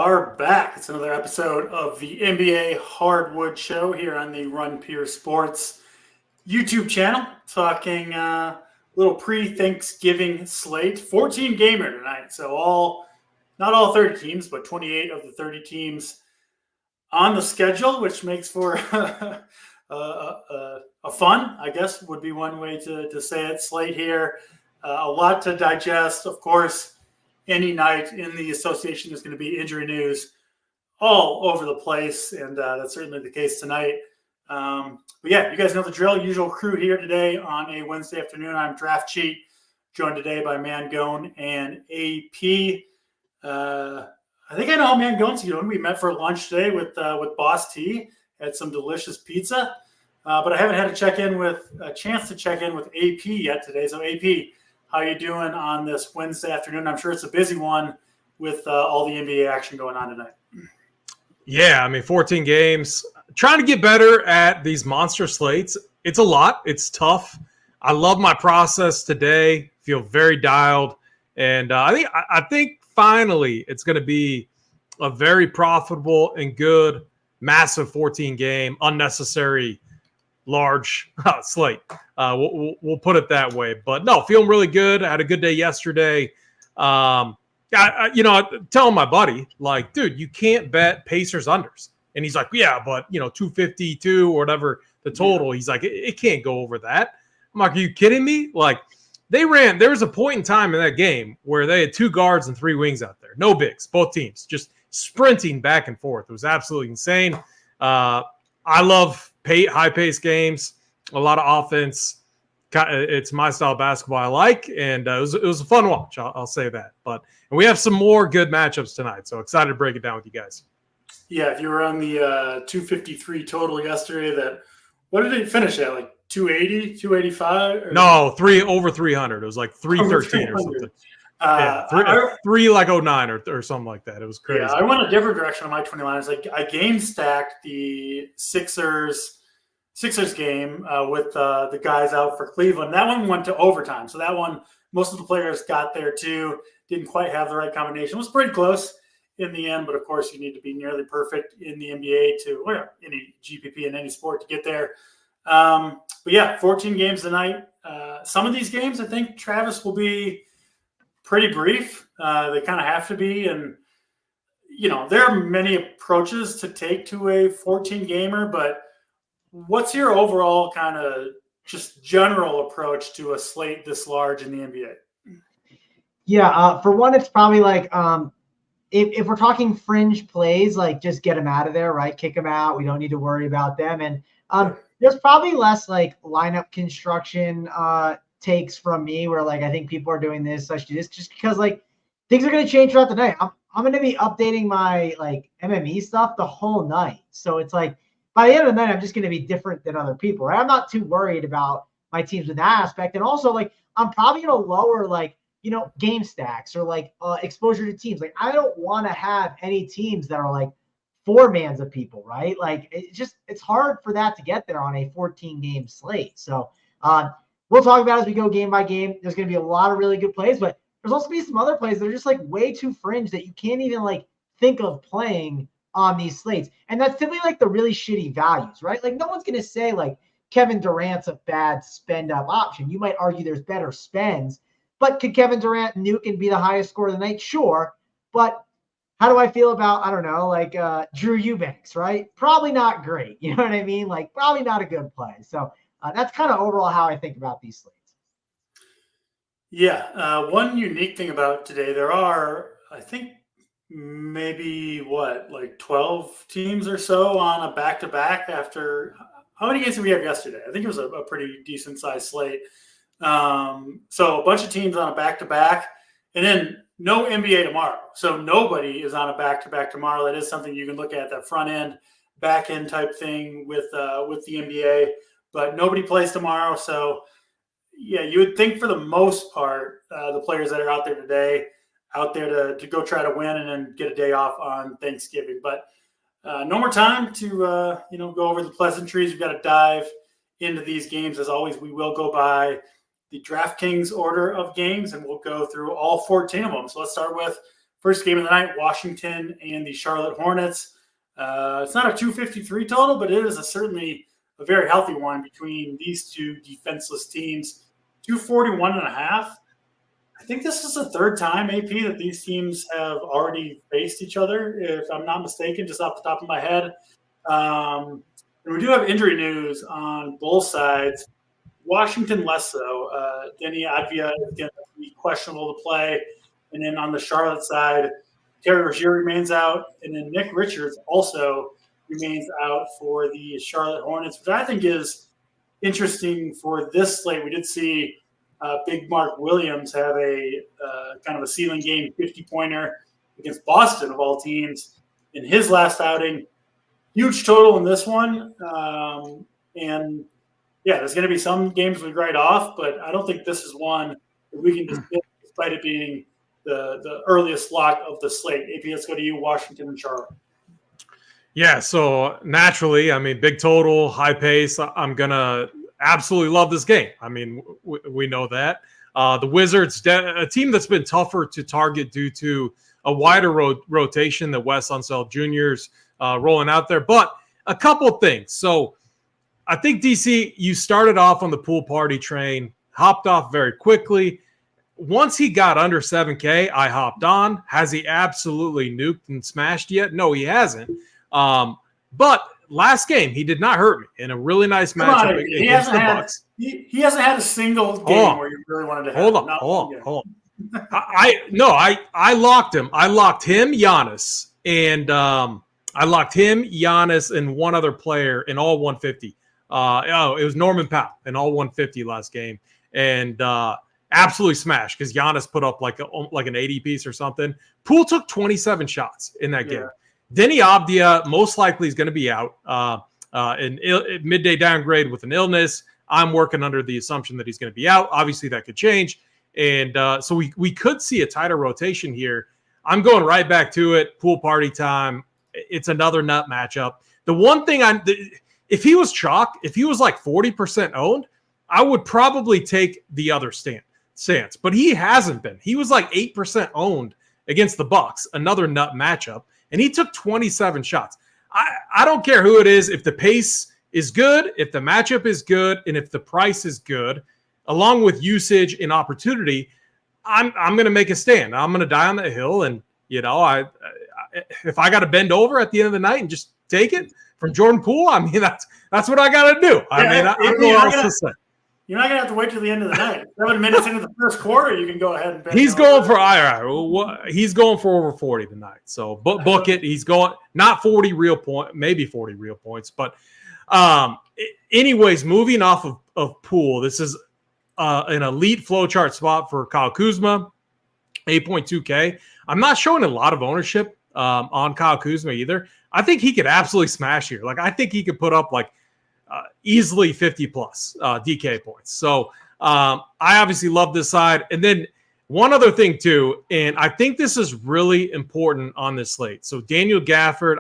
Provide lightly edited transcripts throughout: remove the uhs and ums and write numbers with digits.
are back. It's another episode of the NBA Hardwood Show here on the Run Pure Sports YouTube channel. Talking little pre-Thanksgiving slate. 14-gamer tonight. So not all 30 teams, but 28 of the 30 teams on the schedule, which makes for a fun, I guess, would be one way to say it. Slate here. A lot to digest, of course. Any night in the association is going to be injury news all over the place, and that's certainly the case tonight. But yeah, you guys know the drill. Usual crew here today on a Wednesday afternoon. I'm Draft Cheat, joined today by Mangone and AP. I think I know how Mangone's doing. We met for lunch today with Boss T. Had some delicious pizza, but I haven't had a chance to check in with AP yet today. So AP, how you doing on this Wednesday afternoon? I'm sure it's a busy one with all the NBA action going on tonight. Yeah, 14 games. Trying to get better at these monster slates. It's a lot. It's tough. I love my process today. Feel very dialed. And I think finally it's going to be a very profitable and good, massive 14-game, unnecessary large slate. We'll put it that way. But no, feeling really good. I had a good day yesterday. Telling my buddy, like, dude, you can't bet Pacers unders. And he's like, yeah, but 252 or whatever the total. He's like, it can't go over that. I'm like, are you kidding me? Like, there was a point in time in that game where they had 2 guards and 3 wings out there. No bigs, both teams, just sprinting back and forth. It was absolutely insane. I love high-paced games, a lot of offense. It's my style of basketball I like, and it was a fun watch. I'll say that. And we have some more good matchups tonight, so excited to break it down with you guys. Yeah, if you were on the 253 total yesterday, what did it finish at? Like 280, 285? No, over 300. It was like 313 or something. 309 or something like that. It was crazy. Yeah, I went a different direction on my 20 liners. Like I game stacked the Sixers game with the guys out for Cleveland. That one went to overtime. So that one, most of the players got there too. Didn't quite have the right combination. It was pretty close in the end, but of course you need to be nearly perfect in the NBA any GPP in any sport to get there. But yeah, 14 games tonight. Some of these games, I think Travis will be pretty brief. They kind of have to be. And, there are many approaches to take to a 14-gamer, but what's your overall kind of just general approach to a slate this large in the NBA? Yeah, for one, it's probably like if we're talking fringe plays, like just get them out of there, right? Kick them out. We don't need to worry about them. And there's probably less like lineup construction takes from me where like I think people are doing this, I should do this, just because like things are going to change throughout the night. I'm going to be updating my like MME stuff the whole night. So it's like by the end of the night, I'm just going to be different than other people, right? I'm not too worried about my teams in that aspect. And also like I'm probably going to lower like, game stacks or like exposure to teams. Like I don't want to have any teams that are like 4-mans of people, right? Like it's hard for that to get there on a 14-game slate. So we'll talk about it as we go game by game. There's going to be a lot of really good plays, but there's also be some other plays that are just like way too fringe that you can't even like think of playing on these slates. And that's typically like the really shitty values, right? Like no one's going to say like Kevin Durant's a bad spend up option. You might argue there's better spends, but could Kevin Durant nuke and be the highest scorer of the night? Sure. But how do I feel about, I don't know, like Drew Eubanks, right? Probably not great. You know what I mean? Like probably not a good play. So that's kind of overall how I think about these slates. Yeah. One unique thing about today, there are, I think, maybe 12 teams or so on a back-to-back after – how many games did we have yesterday? I think it was a pretty decent-sized slate. So a bunch of teams on a back-to-back, and then no NBA tomorrow. So nobody is on a back-to-back tomorrow. That is something you can look at, that front-end, back-end type thing with the NBA. But nobody plays tomorrow. So, yeah, you would think for the most part, the players that are out there today, out there to go try to win and then get a day off on Thanksgiving. But no more time to go over the pleasantries. We've got to dive into these games. As always, we will go by the DraftKings order of games, and we'll go through all 14 of them. So let's start with First game of the night, Washington and the Charlotte Hornets. It's not a 253 total, but it is certainly a very healthy one between these two defenseless teams. 241.5. I think this is the third time, AP, that these teams have already faced each other, if I'm not mistaken, just off the top of my head. And we do have injury news on both sides. Washington less so. Denny Advia is going to be questionable to play. And then on the Charlotte side, Terry Rozier remains out. And then Nick Richards also remains out for the Charlotte Hornets, which I think is interesting for this slate. We did see Big Mark Williams have a kind of a ceiling game 50-pointer against Boston, of all teams, in his last outing. Huge total in this one. And, yeah, there's going to be some games we write off, but I don't think this is one that we can just get, despite it being the earliest lock of the slate. AP, let's go to you, Washington and Charlotte. Yeah, so naturally, I mean, big total, high pace. I'm going to absolutely love this game. I mean, we know that. The Wizards, a team that's been tougher to target due to a wider rotation, the Wes Unseld Juniors rolling out there. But a couple things. So I think, DC, you started off on the pool party train, hopped off very quickly. Once he got under 7K, I hopped on. Has he absolutely nuked and smashed yet? No, he hasn't. But last game, he did not hurt me in a really nice matchup against the Bucks. He hasn't had a single game where you really wanted to have him. Hold on. I locked him. I locked him, Giannis, and I locked him, Giannis, and one other player in all 150. It was Norman Powell in all 150 last game, and absolutely smashed because Giannis put up like an 80 piece or something. Poole took 27 shots in that game. Denny Avdia most likely is going to be out in midday downgrade with an illness. I'm working under the assumption that he's going to be out. Obviously, that could change. And so we could see a tighter rotation here. I'm going right back to it. Pool party time. It's another nut matchup. The one thing if he was chalk, if he was like 40% owned, I would probably take the other stance. But he hasn't been. He was like 8% owned against the Bucks, another nut matchup. And he took 27 shots. I don't care who it is. If the pace is good, if the matchup is good, and if the price is good, along with usage and opportunity, I'm going to make a stand. I'm going to die on that hill. And, if I got to bend over at the end of the night and just take it from Jordan Poole, I mean, that's what I got to do. I don't know what else to say. You're not going to have to wait till the end of the night. 7 minutes into the first quarter, you can go ahead and bet. He's going for he's going for over 40 tonight. So book it. He's going not 40 real point, maybe 40 real points. But anyways, moving off of Poole, this is an elite flowchart spot for Kyle Kuzma, 8.2K. I'm not showing a lot of ownership on Kyle Kuzma either. I think he could absolutely smash here. Like, I think he could put up like easily 50 plus DK points. So I obviously love this side. And then one other thing too, and I think this is really important on this slate. So Daniel Gafford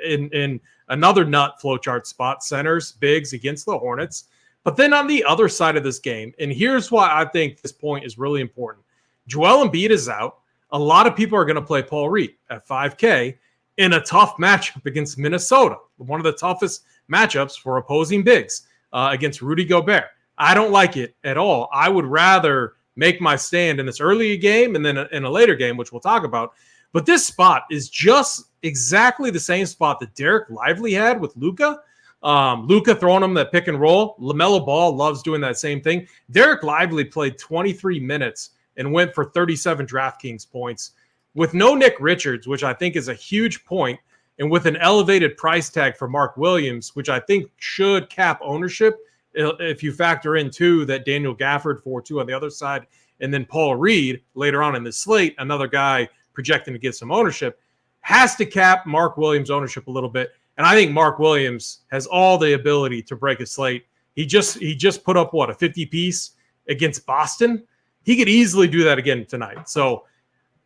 in another nut flowchart spot, centers bigs against the Hornets. But then on the other side of this game, and here's why I think this point is really important. Joel Embiid is out. A lot of people are going to play Paul Reed at 5K in a tough matchup against Minnesota, one of the toughest matchups for opposing bigs against Rudy Gobert. I don't like it at all. I would rather make my stand in this early game and then in a later game, which we'll talk about. But this spot is just exactly the same spot that Derek Lively had with Luka. Luka throwing him that pick and roll. LaMelo Ball loves doing that same thing. Derek Lively played 23 minutes and went for 37 DraftKings points with no Nick Richards, which I think is a huge point, and with an elevated price tag for Mark Williams, which I think should cap ownership if you factor in, too, that Daniel Gafford 4-2 on the other side, and then Paul Reed later on in the slate, another guy projecting to get some ownership, has to cap Mark Williams' ownership a little bit. And I think Mark Williams has all the ability to break a slate. He just put up, a 50-piece against Boston? He could easily do that again tonight. So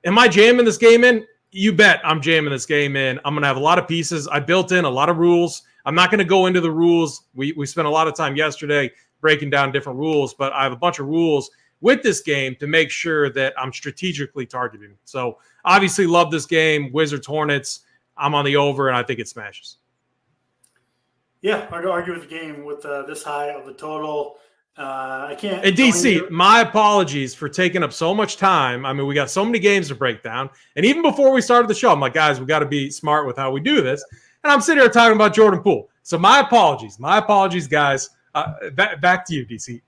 am I jamming this game in? You bet I'm jamming this game in. I'm going to have a lot of pieces. I built in a lot of rules. I'm not going to go into the rules. We spent a lot of time yesterday breaking down different rules, but I have a bunch of rules with this game to make sure that I'm strategically targeting. So obviously love this game. Wizards, Hornets, I'm on the over, and I think it smashes. Yeah, hard to argue with the game with this high of the total. I can't. And DC, my apologies for taking up so much time. I mean, we got so many games to break down. And even before we started the show, I'm like, guys, we got to be smart with how we do this. And I'm sitting here talking about Jordan Poole. So my apologies. My apologies, guys. Back to you, DC.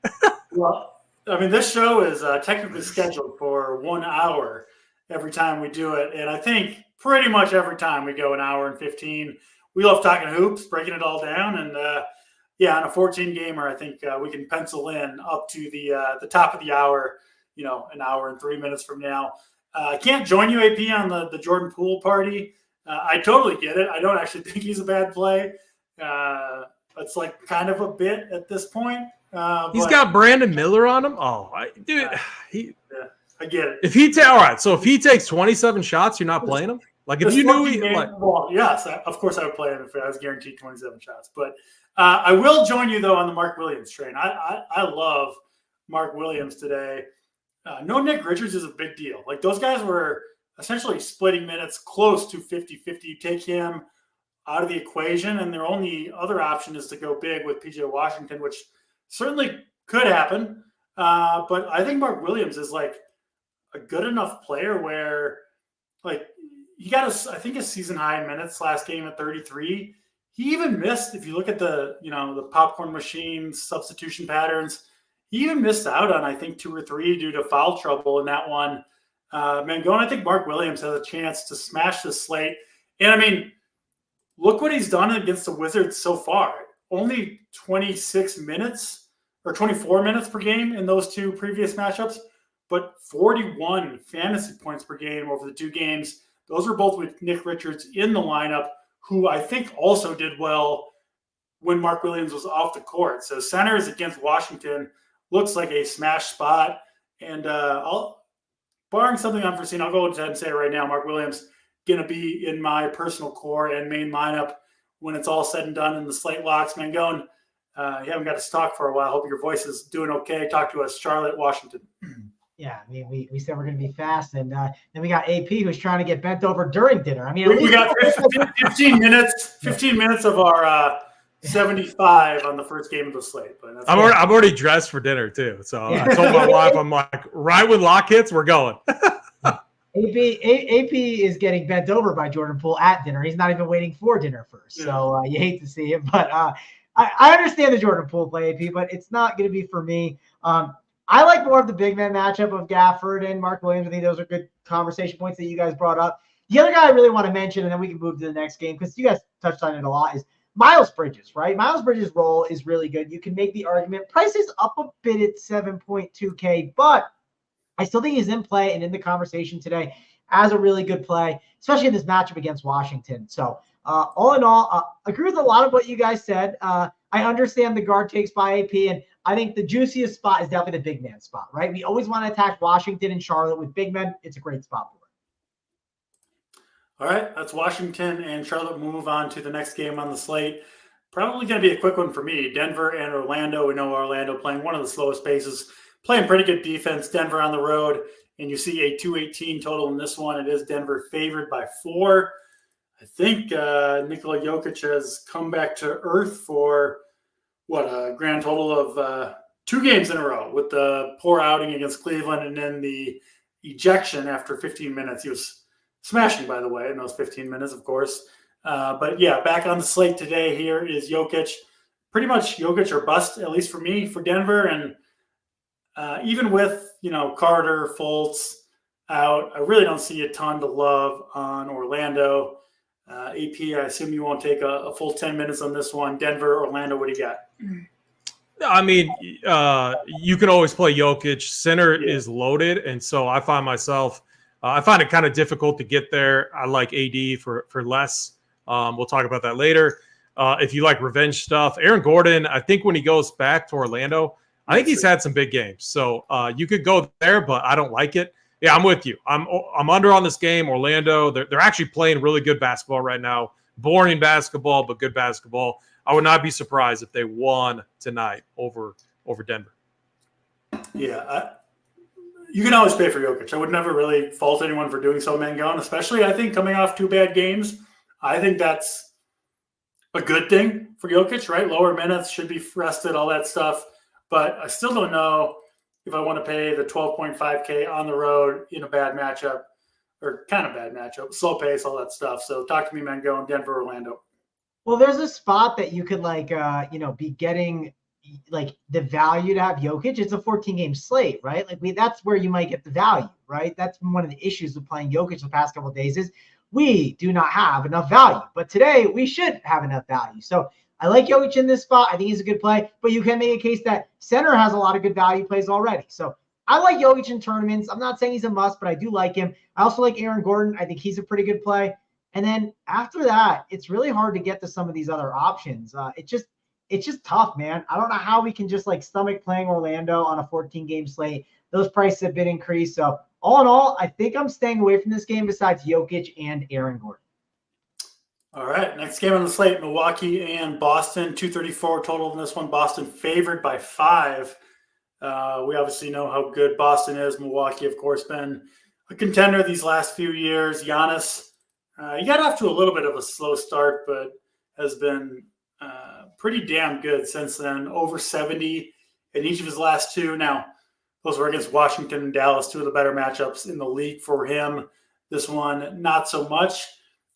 Well, I mean, this show is technically scheduled for 1 hour every time we do it. And I think pretty much every time we go an hour and 15. We love talking hoops, breaking it all down. And, on a 14-gamer, I think we can pencil in up to the top of the hour, an hour and 3 minutes from now. I can't join you, AP, on the Jordan Poole party. I totally get it. I don't actually think he's a bad play. It's like kind of a bit at this point. He's got Brandon Miller on him. I get it. If he takes 27 shots, you're not playing him. Like if you knew yes, of course I would play him if I was guaranteed 27 shots. But I will join you though on the Mark Williams train. I love Mark Williams today. No Nick Richards is a big deal. Like those guys were essentially splitting minutes close to 50-50. You take him out of the equation, and their only other option is to go big with PJ Washington, which certainly could happen. But I think Mark Williams is like a good enough player where like he got I think a season high in minutes last game at 33. He even missed, if you look at the popcorn machine substitution patterns, he even missed out on, I think, 2 or 3 due to foul trouble in that one. Mangone, I think Mark Williams has a chance to smash this slate. And I mean, look what he's done against the Wizards so far. Only 26 minutes or 24 minutes per game in those 2 previous matchups, but 41 fantasy points per game over the 2 games. Those were both with Nick Richards in the lineup, who I think also did well when Mark Williams was off the court. So centers against Washington looks like a smash spot. And barring something unforeseen, I'll go ahead and say it right now, Mark Williams going to be in my personal core and main lineup when it's all said and done in the slate locks. Mangone, you haven't got to talk for a while. Hope your voice is doing okay. Talk to us, Charlotte, Washington. Yeah, I mean, we said we're going to be fast, and then we got AP who's trying to get bent over during dinner. I mean, we got 15 minutes of our 75 on the first game of the slate. But I'm already dressed for dinner too, so yeah. I told my wife, I'm like, right when lock hits, we're going. AP is getting bent over by Jordan Poole at dinner. He's not even waiting for dinner first, so you hate to see it. But I understand the Jordan Poole play, AP, but it's not going to be for me. I like more of the big man matchup of Gafford and Mark Williams. I think those are good conversation points that you guys brought up. The other guy I really want to mention, and then we can move to the next game because you guys touched on it a lot, is Miles Bridges, right? Miles Bridges' role is really good. You can make the argument. Price is up a bit at 7.2K, but I still think he's in play and in the conversation today as a really good play, especially in this matchup against Washington. So all in all, agree with a lot of what you guys said. I understand the guard takes by AP, and I think the juiciest spot is definitely the big man spot, right? We always want to attack Washington and Charlotte with big men. It's a great spot for it. All right, that's Washington and Charlotte. We'll move on to the next game on the slate. Probably going to be a quick one for me. Denver and Orlando. We know Orlando playing one of the slowest paces, playing pretty good defense. Denver on the road, and you see a 218 total in this one. It is Denver favored by 4. I think Nikola Jokic has come back to earth for a grand total of 2 games in a row with the poor outing against Cleveland and then the ejection after 15 minutes. He was smashing, by the way, in those 15 minutes, of course. But yeah, back on the slate today here is Jokic. Pretty much Jokic or bust, at least for me, for Denver. And even with, Carter, Fultz out, I really don't see a ton to love on Orlando. AP, I assume you won't take a full 10 minutes on this one. Denver, Orlando, what do you got? I mean, you can always play Jokic. Center is loaded, and so I find myself I find it kind of difficult to get there. I like AD for less. We'll talk about that later. If you like revenge stuff, Aaron Gordon, I think when he goes back to Orlando, I think he's had some big games. So you could go there, but I don't like it. Yeah, I'm with you. I'm under on this game. Orlando, they're actually playing really good basketball right now. Boring basketball, but good basketball. I would not be surprised if they won tonight over Denver. Yeah, you can always pay for Jokic. I would never really fault anyone for doing so, Mangone, especially I think coming off 2 bad games. I think that's a good thing for Jokic, right? Lower minutes, should be rested, all that stuff. But I still don't know if I want to pay the 12.5K on the road in a bad matchup, or kind of bad matchup, slow pace, all that stuff. So talk to me, Mangone, Denver, Orlando. Well, there's a spot that you could be getting like the value to have Jokic. It's a 14-game slate, right? Like that's where you might get the value, right? That's one of the issues with playing Jokic the past couple of days is we do not have enough value. But today we should have enough value. So I like Jokic in this spot. I think he's a good play, but you can make a case that center has a lot of good value plays already. So I like Jokic in tournaments. I'm not saying he's a must, but I do like him. I also like Aaron Gordon. I think he's a pretty good play. And then after that, it's really hard to get to some of these other options. It's just tough, man. I don't know how we can just like stomach playing Orlando on a 14-game slate. Those prices have been increased. So all in all, I think I'm staying away from this game besides Jokic and Aaron Gordon. All right, next game on the slate, Milwaukee and Boston, 234 total in this one. Boston favored by 5. We obviously know how good Boston is. Milwaukee, of course, been a contender these last few years. Giannis, he got off to a little bit of a slow start, but has been pretty damn good since then. Over 70 in each of his last 2. Now, those were against Washington and Dallas, 2 of the better matchups in the league for him. This one, not so much.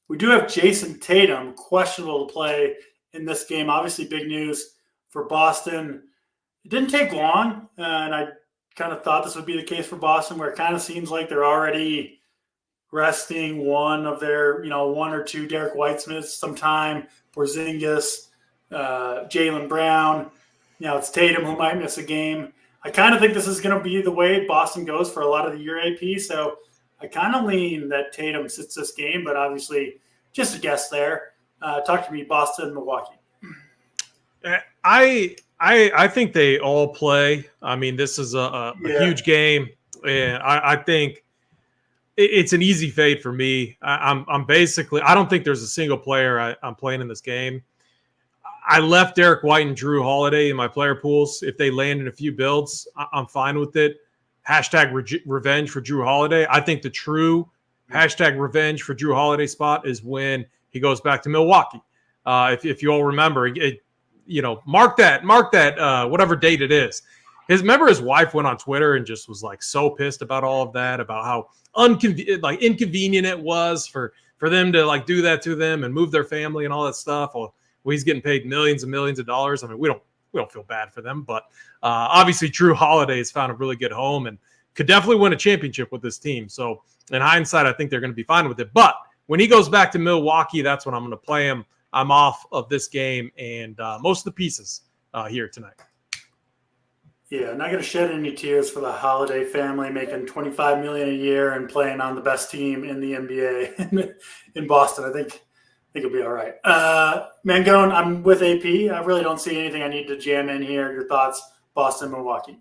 We do have Jason Tatum, questionable to play in this game. Obviously, big news for Boston. It didn't take long, and I kind of thought this would be the case for Boston, where it kind of seems like they're already resting one of their, 1 or 2 Derek White's minutes sometime, Porzingis, Jaylen Brown. It's Tatum who might miss a game. I kind of think this is going to be the way Boston goes for a lot of the year AP, so I kind of lean that Tatum sits this game, but obviously just a guess there. Talk to me, Boston, Milwaukee. I think they all play. I mean, this is a huge game, and I think it's an easy fade for me. I'm basically, I don't think there's a single player I'm playing in this game. I left Derek White and Drew Holiday in my player pools. If they land in a few builds, I'm fine with it. Hashtag revenge for Drew Holiday. I think the true hashtag revenge for Drew Holiday spot is when he goes back to Milwaukee. If you all remember, mark that whatever date it is. Remember his wife went on Twitter and just was like so pissed about all of that, about how inconvenient it was for them to like do that to them and move their family and all that stuff. Well, he's getting paid millions and millions of dollars. I mean, we don't feel bad for them, but obviously Drew Holiday has found a really good home and could definitely win a championship with this team. So in hindsight, I think they're going to be fine with it. But when he goes back to Milwaukee, that's when I'm going to play him. I'm off of this game and most of the pieces here tonight. Yeah, not going to shed any tears for the Holiday family making $25 million a year and playing on the best team in the NBA in Boston. I think it'll be all right. Mangone, I'm with AP. I really don't see anything I need to jam in here. Your thoughts, Boston, Milwaukee.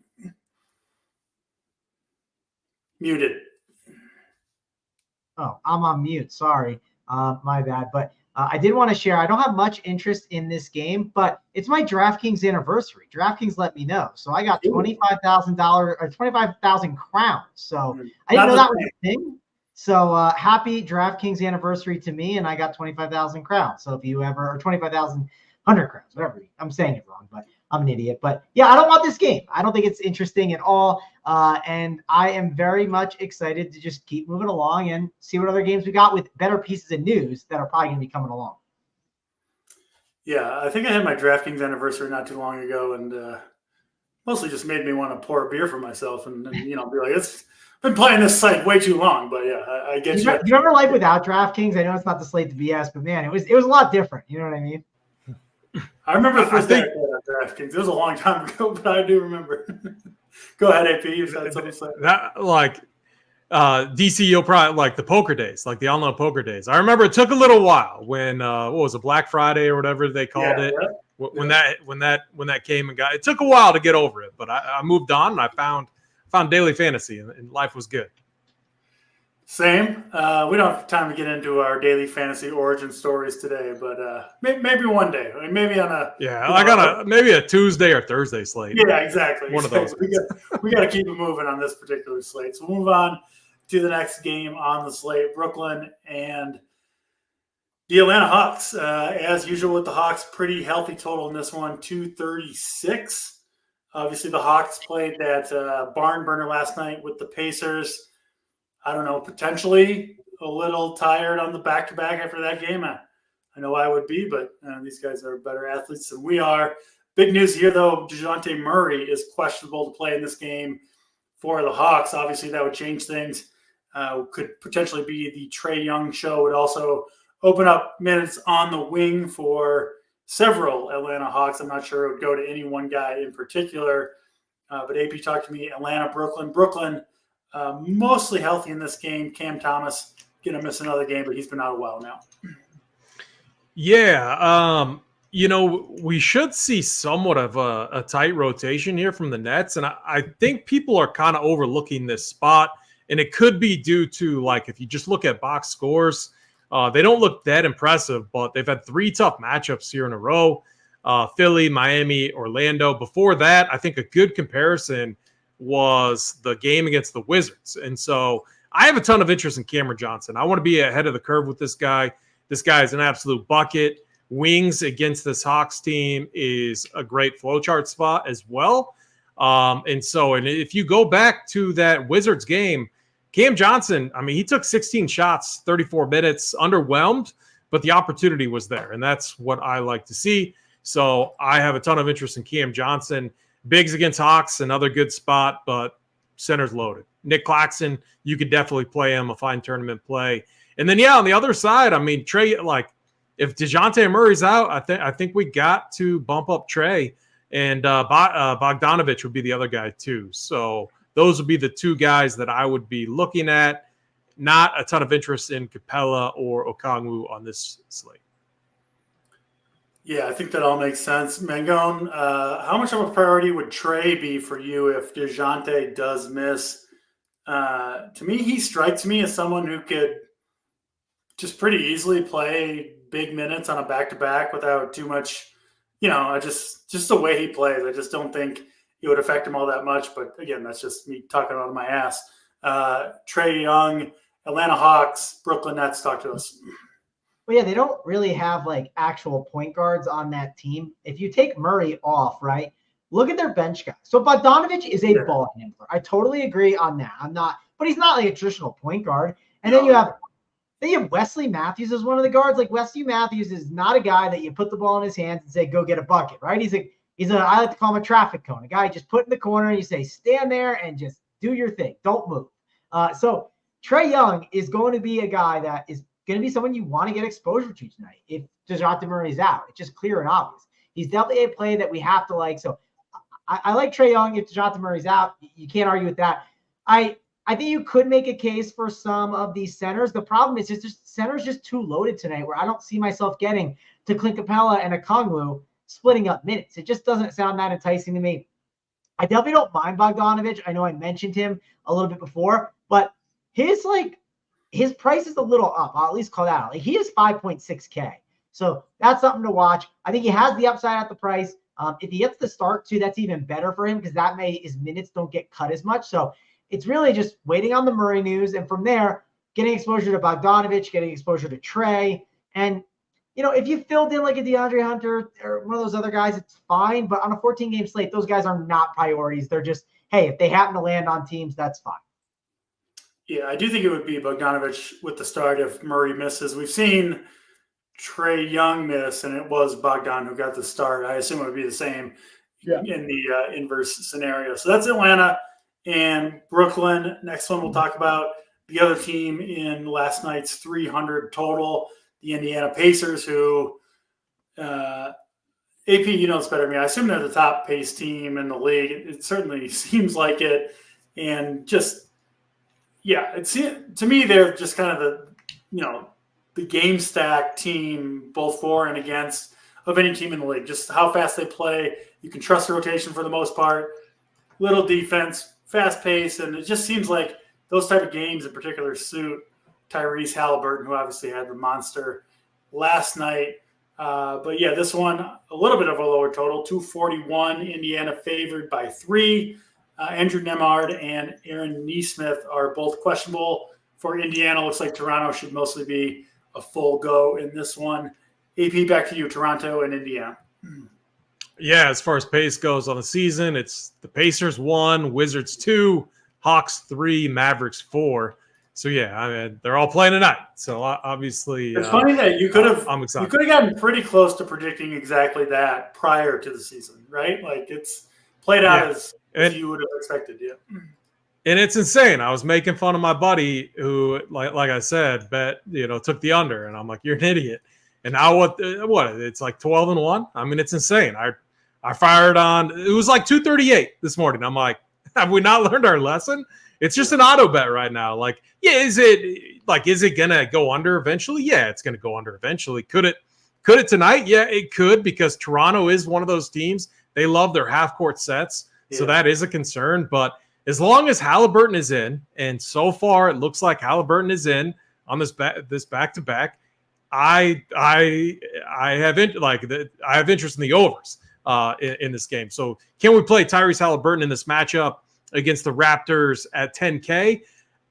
Muted. Oh, I'm on mute. Sorry. My bad. But I did want to share, I don't have much interest in this game, but it's my DraftKings anniversary. DraftKings let me know. So I got $25,000 or 25,000 crowns. So I didn't know that was a thing. So happy DraftKings anniversary to me, and I got 25,000 crowns. So if you ever, or 25,100 crowns, whatever. I'm saying it wrong, but I'm an idiot. But yeah, I don't want this game. I don't think it's interesting at all. And I am very much excited to just keep moving along and see what other games we got with better pieces of news that are probably going to be coming along. Yeah, I think I had my DraftKings anniversary not too long ago, and mostly just made me want to pour a beer for myself and be like, it's been playing this site way too long. But yeah, I get you. Do you remember life without DraftKings? I know it's not the slate to BS, but man, it was a lot different. You know what I mean? I remember the first day I played on DraftKings. It was a long time ago, but I do remember. Go ahead, AP. You said something to say. That DC, you'll probably like the poker days, like the online poker days. I remember it took a little while when what was it, Black Friday or whatever they called it. Right? When that came and got, it took a while to get over it, but I moved on and I found daily fantasy and life was good. Same. We don't have time to get into our daily fantasy origin stories today, but maybe one day. Maybe on a I got maybe a Tuesday or Thursday slate. Yeah, exactly. One of those. We got to keep it moving on this particular slate. So we'll move on to the next game on the slate: Brooklyn and the Atlanta Hawks. As usual with the Hawks, pretty healthy total in this one, 236. Obviously, the Hawks played that barn burner last night with the Pacers. I don't know, potentially a little tired on the back-to-back after that game. I know I would be, but these guys are better athletes than we are. Big news here, though, DeJounte Murray is questionable to play in this game for the Hawks. Obviously, that would change things. Could potentially be the Trae Young show. Would also open up minutes on the wing for several Atlanta Hawks. I'm not sure it would go to any one guy in particular. But AP talked to me, Atlanta, Brooklyn. Brooklyn, mostly healthy in this game. Cam Thomas going to miss another game, but he's been out a while now. Yeah, we should see somewhat of a tight rotation here from the Nets. And I think people are kind of overlooking this spot. And it could be due to, like, if you just look at box scores, they don't look that impressive, but they've had 3 tough matchups here in a row. Philly, Miami, Orlando. Before that, I think a good comparison was the game against the Wizards. And so I have a ton of interest in Cameron Johnson. I want to be ahead of the curve with this guy. This guy is an absolute bucket. Wings against this Hawks team is a great flowchart spot as well. And if you go back to that Wizards game, Cam Johnson, he took 16 shots, 34 minutes, underwhelmed, but the opportunity was there. And that's what I like to see. So I have a ton of interest in Cam Johnson. Bigs against Hawks, another good spot, but center's loaded. Nick Claxton, you could definitely play him, a fine tournament play. And then, on the other side, Trae, if DeJounte Murray's out, I think we got to bump up Trae, and Bogdanovich would be the other guy too. So those would be the 2 guys that I would be looking at. Not a ton of interest in Capella or Okongwu on this slate. Yeah, I think that all makes sense. Mangone, how much of a priority would Trae be for you if DeJounte does miss? To me, he strikes me as someone who could just pretty easily play big minutes on a back-to-back without too much, just the way he plays. I just don't think it would affect him all that much. But again, that's just me talking out of my ass. Trae Young, Atlanta Hawks, Brooklyn Nets, talk to us. Well, yeah, they don't really have actual point guards on that team. If you take Murray off, right, look at their bench guys. So Bogdanovich is a ball handler. I totally agree on that. But he's not a traditional point guard. And then you have Wesley Matthews as one of the guards. Wesley Matthews is not a guy that you put the ball in his hands and say, go get a bucket, right? He's I like to call him a traffic cone, a guy you just put in the corner and you say, stand there and just do your thing. Don't move. So Trae Young is going to be a guy that is going to be someone you want to get exposure to tonight if DeJounte Murray's out. It's just clear and obvious. He's definitely a play that we have to like. So I like Trae Young if DeJounte Murray's out. You can't argue with that. I think you could make a case for some of these centers. The problem is just center's just too loaded tonight where I don't see myself getting to Clint Capella and Okongwu splitting up minutes. It just doesn't sound that enticing to me. I definitely don't mind Bogdanovich. I know I mentioned him a little bit before, but his price is a little up. I'll at least call that out. He is 5.6K. So that's something to watch. I think he has the upside at the price. If he gets the start too, that's even better for him because his minutes don't get cut as much. So it's really just waiting on the Murray news. And from there, getting exposure to Bogdanovich, getting exposure to Trae. And, if you filled in like a DeAndre Hunter or one of those other guys, it's fine. But on a 14-game slate, those guys are not priorities. They're just, hey, if they happen to land on teams, that's fine. Yeah, I do think it would be Bogdanovich with the start if Murray misses. We've seen Trae Young miss, and it was Bogdan who got the start. I assume it would be the same in the inverse scenario. So that's Atlanta and Brooklyn. Next one we'll talk about the other team in last night's 300 total, the Indiana Pacers, who AP, it's better than me. I assume they're the top pace team in the league. It certainly seems like it. And just, to me, they're just kind of the game stack team, both for and against, of any team in the league. Just how fast they play. You can trust the rotation for the most part. Little defense, fast pace, and it just seems like those type of games in particular suit Tyrese Halliburton, who obviously had the monster last night. But yeah, this one, a little bit of a lower total, 241. Indiana favored by 3. Andrew Nemard and Aaron Nesmith are both questionable for Indiana. Looks like Toronto should mostly be a full go in this one. AP, back to you, Toronto and Indiana. Yeah, as far as pace goes on the season, it's the Pacers 1, Wizards 2, Hawks 3, Mavericks 4. So yeah, I mean, they're all playing tonight. So obviously, it's funny that you could have. I'm excited. You could have gotten pretty close to predicting exactly that prior to the season, right? Like it's played out as you would have expected. Yeah, and it's insane. I was making fun of my buddy who, like I said, took the under, and I'm like, you're an idiot. And now what? It's like 12-1. I mean, it's insane. I fired on. It was like 238 this morning. I'm like, have we not learned our lesson? It's just an auto bet right now. Like, yeah, is it gonna go under eventually? Yeah, it's gonna go under eventually. Could it tonight? Yeah, it could, because Toronto is one of those teams. They love their half court sets, so that is a concern. But as long as Halliburton is in, and so far it looks like Halliburton is in on this back to back, I have interest in the overs in this game. So can we play Tyrese Halliburton in this matchup against the Raptors at 10K?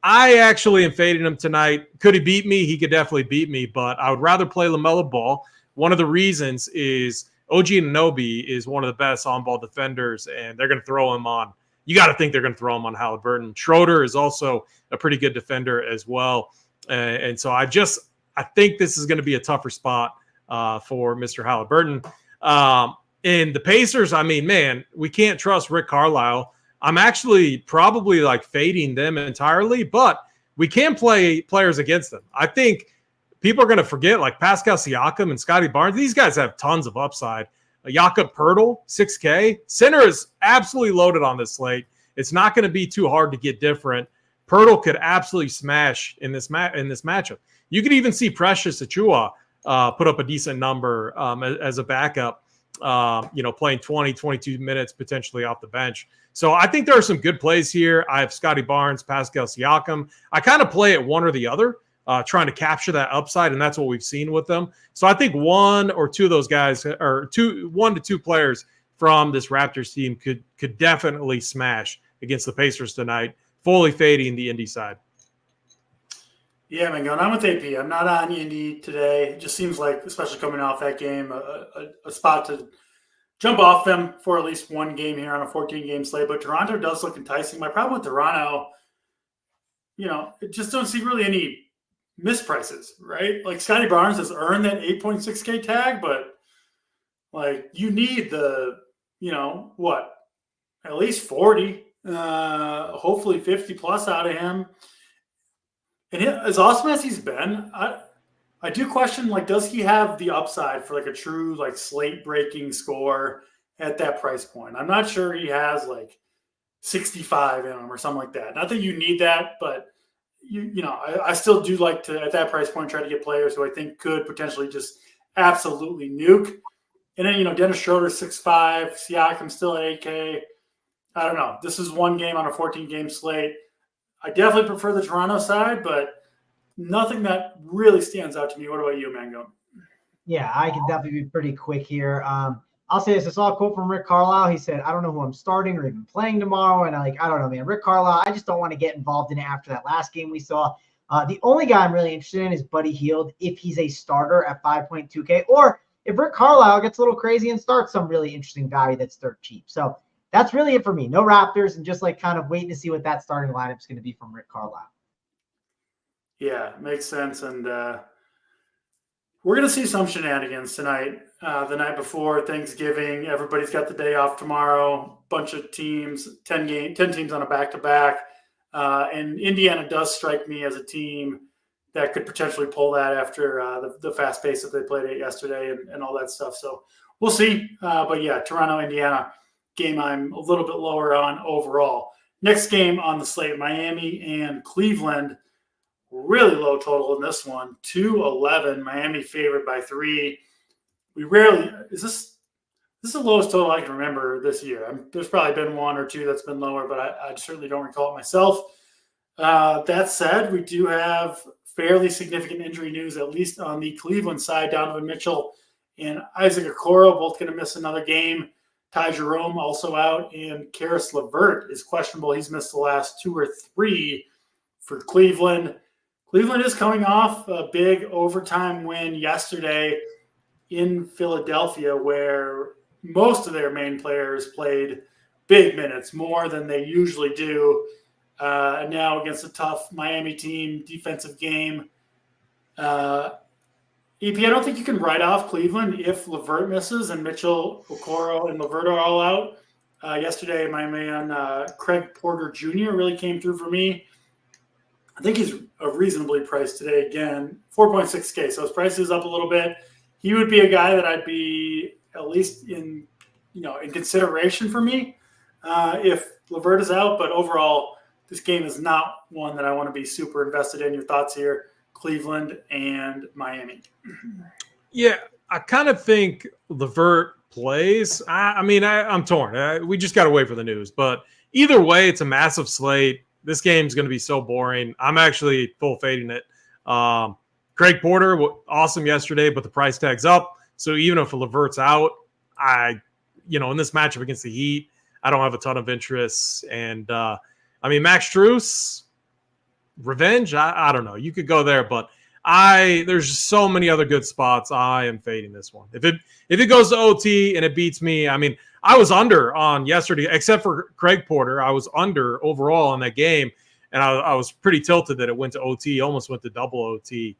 I actually am fading him tonight. Could he beat me? He could definitely beat me, but I would rather play LaMelo Ball. One of the reasons is OG Anunoby is one of the best on-ball defenders, and they're going to throw him on. You got to think they're going to throw him on Halliburton. Schroeder is also a pretty good defender as well. And so I think this is going to be a tougher spot for Mr. Halliburton. And the Pacers, I mean, man, we can't trust Rick Carlisle. I'm actually probably like fading them entirely, but we can play players against them. I think people are going to forget, like Pascal Siakam and Scotty Barnes. These guys have tons of upside. Jakob Poeltl, 6K. Center is absolutely loaded on this slate. It's not going to be too hard to get different. Poeltl could absolutely smash in this matchup. You could even see Precious Achiuwa put up a decent number as a backup, playing 20, 22 minutes potentially off the bench. So I think there are some good plays here. I have Scotty Barnes, Pascal Siakam. I kind of play it one or the other, trying to capture that upside, and that's what we've seen with them. So I think one or two of those guys, or 1 to 2 players from this Raptors team could definitely smash against the Pacers tonight, fully fading the Indy side. Yeah, Mangone, I'm with AP. I'm not on Indy today. It just seems like, especially coming off that game, a spot to jump off them for at least one game here on a 14-game slate. But Toronto does look enticing. My problem with Toronto, it just don't see really any misprices, right? Like Scotty Barnes has earned that 8.6K tag, but like you need the, at least 40, hopefully 50 plus out of him. And as awesome as he's been, I do question, like, does he have the upside for like a true like slate breaking score at that price point? I'm not sure he has like 65 in him or something like that. Not that you need that, but I still do like to, at that price point, try to get players who I think could potentially just absolutely nuke. And then, Dennis Schroeder, 6'5", Siakam still at 8K. I don't know. This is one game on a 14-game slate. I definitely prefer the Toronto side, but nothing that really stands out to me. What about you, Mangone? Yeah, I can definitely be pretty quick here. I'll say this. I saw a quote from Rick Carlisle. He said, I don't know who I'm starting or even playing tomorrow. And I don't know, man. Rick Carlisle, I just don't want to get involved in it after that last game we saw. The only guy I'm really interested in is Buddy Hield if he's a starter at 5.2K, or if Rick Carlisle gets a little crazy and starts some really interesting value that's dirt cheap. So that's really it for me. No Raptors, and just like kind of waiting to see what that starting lineup is going to be from Rick Carlisle. Yeah, makes sense. And we're going to see some shenanigans tonight. The night before Thanksgiving, everybody's got the day off tomorrow. Bunch of teams, 10 teams on a back-to-back. And Indiana does strike me as a team that could potentially pull that after the fast pace that they played at yesterday and all that stuff. So we'll see. But yeah, Toronto, Indiana game I'm a little bit lower on overall. Next game on the slate, Miami and Cleveland. Really low total in this one, 211. Miami favored by 3. We rarely is this is the lowest total I can remember this year. There's probably been one or two that's been lower, but I certainly don't recall it myself. That said, we do have fairly significant injury news, at least on the Cleveland side. Donovan Mitchell and Isaac Okoro both going to miss another game. Ty Jerome also out, and Karis LeVert is questionable. He's missed the last 2 or 3 for Cleveland. Cleveland is coming off a big overtime win yesterday in Philadelphia, where most of their main players played big minutes, more than they usually do. Now against a tough Miami team, defensive game. EP, I don't think you can write off Cleveland if LeVert misses and Mitchell, Okoro, and LeVert are all out. Yesterday, my man Craig Porter Jr. really came through for me. I think he's a reasonably priced today. Again, 4.6K, so his price is up a little bit. He would be a guy that I'd be at least in consideration for me if LeVert is out. But overall, this game is not one that I want to be super invested in. Your thoughts here, Cleveland and Miami? Yeah, I kind of think LeVert plays. I'm torn. We just got to wait for the news. But either way, it's a massive slate. This game's going to be so boring. I'm actually full fading it. Craig Porter, awesome yesterday, but the price tag's up. So even if LeVert's out, in this matchup against the Heat, I don't have a ton of interest. And Max Strus, revenge. I don't know. You could go there, but there's just so many other good spots. I am fading this one. If it goes to OT and it beats me, I was under on yesterday, except for Craig Porter. I was under overall in that game, and I was pretty tilted that it went to OT, almost went to double OT,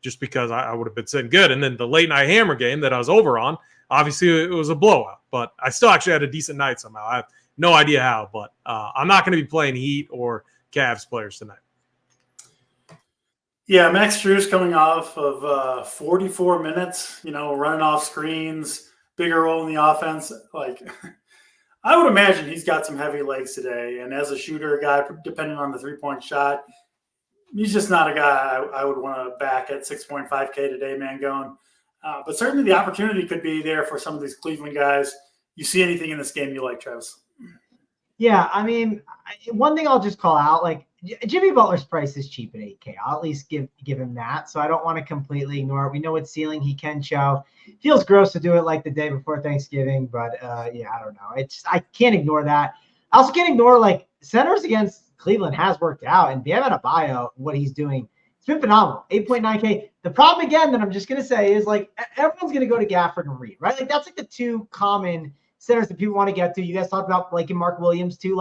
just because I would have been sitting good. And then the late night hammer game that I was over on, obviously it was a blowout, but I still actually had a decent night somehow. I have no idea how, but I'm not going to be playing Heat or Cavs players tonight. Yeah, Max Strus coming off of 44 minutes, running off screens, bigger role in the offense. I would imagine he's got some heavy legs today. And as a shooter, a guy depending on the 3-point shot, he's just not a guy I would want to back at 6.5K today, Mangone. But certainly the opportunity could be there for some of these Cleveland guys. You see anything in this game you like, Travis? Yeah, one thing I'll just call out, Jimmy Butler's price is cheap at 8K. I'll at least give him that. So I don't want to completely ignore it. We know what ceiling he can show. Feels gross to do it like the day before Thanksgiving, but I don't know. I can't ignore that. I also can't ignore centers against Cleveland has worked out, and Bam Adebayo, what he's doing, it's been phenomenal. 8.9K. The problem again that I'm just gonna say is everyone's gonna go to Gafford and Reed, right? That's the two common centers that people want to get to. You guys talked about Blake and Mark Williams too.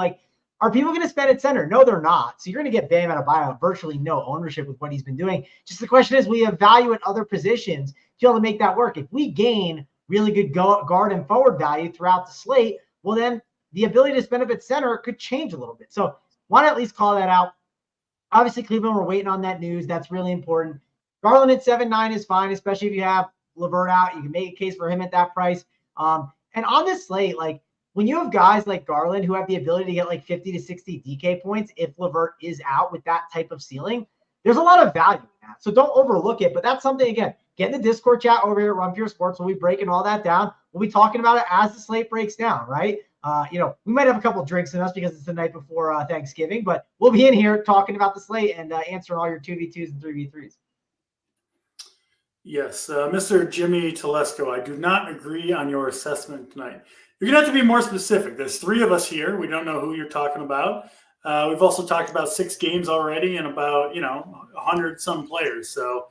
Are people going to spend at center? No, they're not. So you're going to get Bam Adebayo virtually no ownership with what he's been doing. Just the question is, we evaluate other positions to be able to make that work. If we gain really good guard and forward value throughout the slate, well, then the ability to spend up at center could change a little bit. So want to at least call that out. Obviously, Cleveland, we're waiting on that news. That's really important. Garland at 7.9 is fine, especially if you have LeVert out. You can make a case for him at that price. And on this slate, when you have guys like Garland who have the ability to get 50 to 60 DK points if LeVert is out with that type of ceiling, there's a lot of value in that. So don't overlook it. But that's something, again, get in the Discord chat over here at Run Pure Sports. We'll be breaking all that down. We'll be talking about it as the slate breaks down, right? We might have a couple of drinks in us because it's the night before Thanksgiving, but we'll be in here talking about the slate and answering all your 2v2s and 3v3s. Yes, Mr. Jimmy Telesco, I do not agree on your assessment tonight. You're going to have to be more specific. There's 3 of us here. We don't know who you're talking about. We've also talked about 6 games already and about, 100 some players. So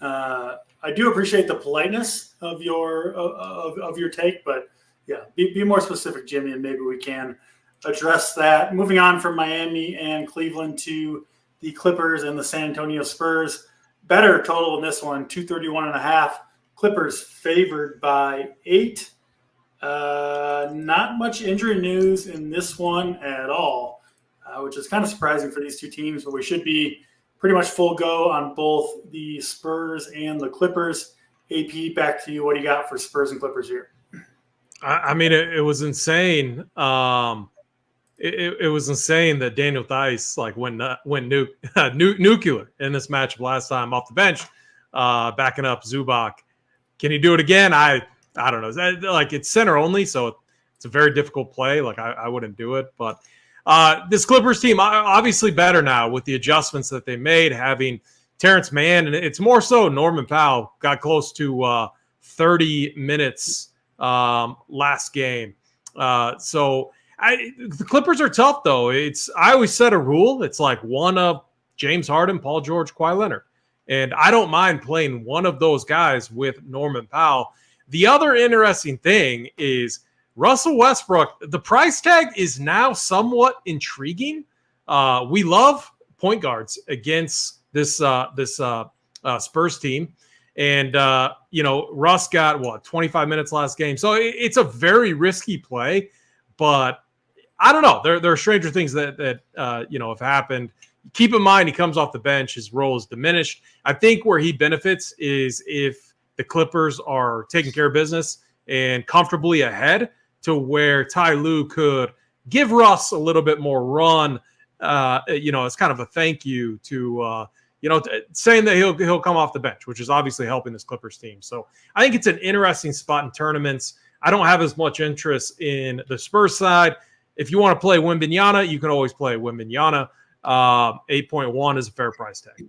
I do appreciate the politeness of your take, but yeah, be more specific, Jimmy, and maybe we can address that. Moving on from Miami and Cleveland to the Clippers and the San Antonio Spurs. Better total in this one, 231.5. Clippers favored by 8. Not much injury news in this one at all, which is kind of surprising for these two teams, but we should be pretty much full go on both the Spurs and the Clippers. AP, back to you. What do you got for Spurs and Clippers here? It was insane. It was insane that Daniel Theis went nuclear in this matchup last time off the bench, backing up Zubac. Can he do it again? I don't know. It's center only, so it's a very difficult play. I wouldn't do it, but This Clippers team, obviously better now with the adjustments that they made, having Terrence Mann, and it's more so Norman Powell got close to 30 minutes last game. So the Clippers are tough, though. I always set a rule. It's like one of James Harden, Paul George, Kawhi Leonard. And I don't mind playing one of those guys with Norman Powell. The other interesting thing is Russell Westbrook. The price tag is now somewhat intriguing. We love point guards against this Spurs team. And, Russ got, 25 minutes last game. So it's a very risky play. But I don't know. There are stranger things that have happened. Keep in mind, he comes off the bench. His role is diminished. I think where he benefits is if the Clippers are taking care of business and comfortably ahead to where Ty Lue could give Russ a little bit more run, as kind of a thank you to, saying that he'll come off the bench, which is obviously helping this Clippers team. So I think it's an interesting spot in tournaments. I don't have as much interest in the Spurs side. If you want to play Wembanyama, you can always play Wembanyama. 8.1 is a fair price tag.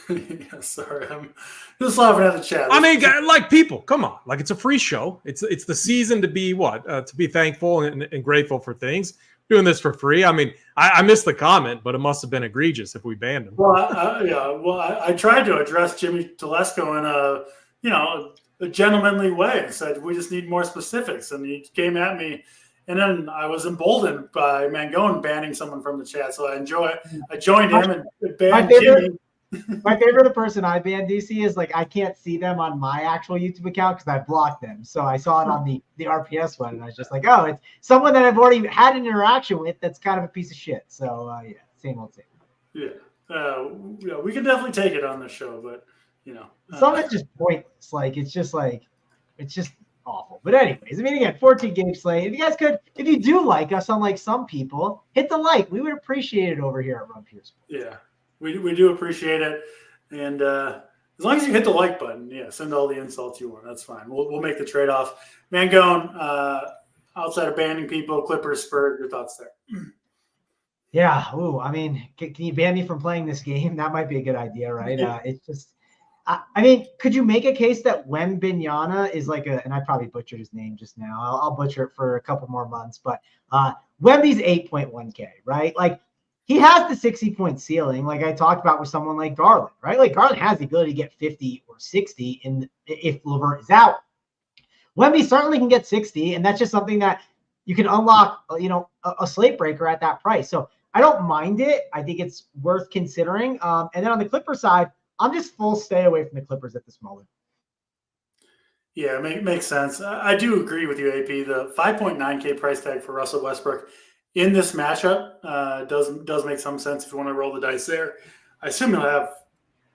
Yeah, sorry, I'm just laughing at the chat. I mean, like, people, come on, like, it's a free show. It's the season to be to be thankful and grateful for things. Doing this for free. I mean, I missed the comment, but it must have been egregious if we banned him. Well, I tried to address Jimmy Telesco in a gentlemanly way and said we just need more specifics, and he came at me. And then I was emboldened by Mangone banning someone from the chat. So I joined him and banned Jimmy. My favorite person I banned, DC, is like I can't see them on my actual YouTube account because I blocked them. So I saw it on the RPS one, and I was just like, oh, it's someone that I've already had an interaction with that's kind of a piece of shit. So, same old same. Yeah, we can definitely take it on the show, but, some of it's just pointless. Like, it's just awful. But anyways, I mean, again, 14 game slate. If you guys could, if you do like us, unlike some people, hit the like. We would appreciate it over here at Run Pure Sports. Yeah, we do appreciate it. And as long as you hit the like button, send all the insults you want. That's fine. We'll make the trade-off. Mangone, outside of banning people, Clippers, Spurs, your thoughts there? Yeah. Ooh, I mean, can you ban me from playing this game? That might be a good idea, right? It's just, I mean, could you make a case that Wembanyama is like and I probably butchered his name just now. I'll butcher it for a couple more months, but Wemby's 8.1K, right? Like, he has the 60-point ceiling, like I talked about with someone like Garland, right? Like, Garland has the ability to get 50 or 60 if LeVert is out. Wemby certainly can get 60, and that's just something that you can unlock, a slate breaker at that price. So I don't mind it. I think it's worth considering. And then on the Clipper side, I'm just full stay away from the Clippers at this moment. Yeah, makes sense. I do agree with you, AP. The 5.9K price tag for Russell Westbrook in this matchup does make some sense if you want to roll the dice there. I assume he'll have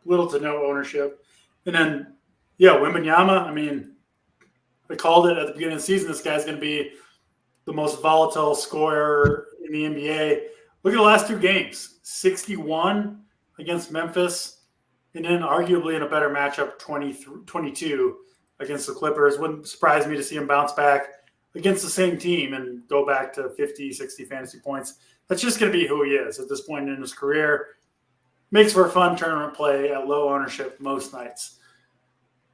little to no ownership. And then, Wembanyama, I mean, I called it at the beginning of the season. This guy's going to be the most volatile scorer in the NBA. Look at the last two games, 61 against Memphis, and then arguably in a better matchup, 22 against the Clippers. Wouldn't surprise me to see him bounce back against the same team and go back to 50, 60 fantasy points. That's just going to be who he is at this point in his career. Makes for a fun tournament play at low ownership most nights.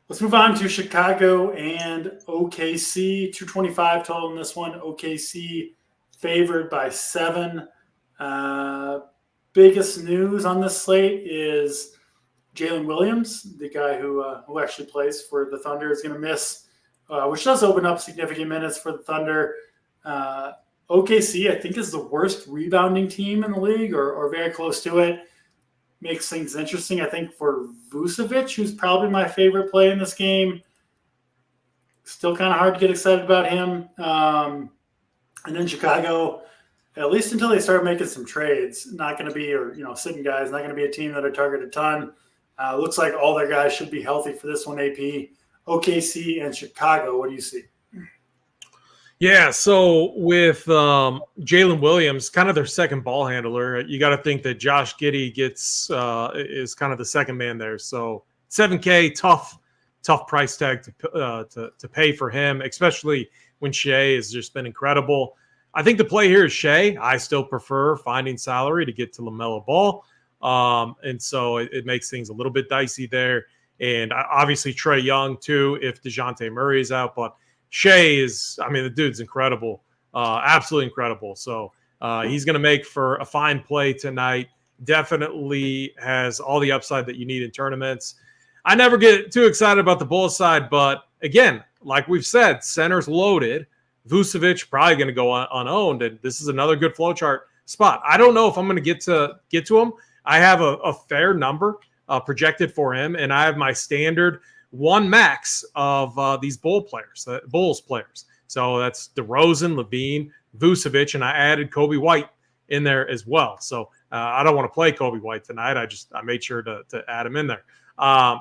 Let's move on to Chicago and OKC. 225 total in this one. OKC favored by 7. Biggest news on this slate is Jalen Williams, the guy who actually plays for the Thunder, is going to miss, which does open up significant minutes for the Thunder. OKC, I think, is the worst rebounding team in the league, or very close to it. Makes things interesting, I think, for Vucevic, who's probably my favorite play in this game. Still kind of hard to get excited about him. And then Chicago, at least until they start making some trades, not going to be, sitting guys, not going to be a team that are targeted a ton. Looks like all their guys should be healthy for this one, AP. OKC and Chicago, what do you see? Yeah, so with Jalen Williams, kind of their second ball handler, you got to think that Josh Giddey is kind of the second man there. So $7K, tough price tag to pay for him, especially when Shea has just been incredible. I think the play here is Shea. I still prefer finding salary to get to LaMelo Ball. And so it makes things a little bit dicey there. And obviously Trae Young too, if DeJounte Murray is out. But Shea is, I mean, the dude's incredible, absolutely incredible. So he's going to make for a fine play tonight. Definitely has all the upside that you need in tournaments. I never get too excited about the Bulls side, but again, like we've said, center's loaded. Vucevic probably going to go unowned, and this is another good flow chart spot. I don't know if I'm going to get to him. I have a fair number projected for him, and I have my standard one max of these Bulls players. So that's DeRozan, Levine, Vucevic, and I added Kobe White in there as well. So I don't want to play Kobe White tonight. I made sure to add him in there.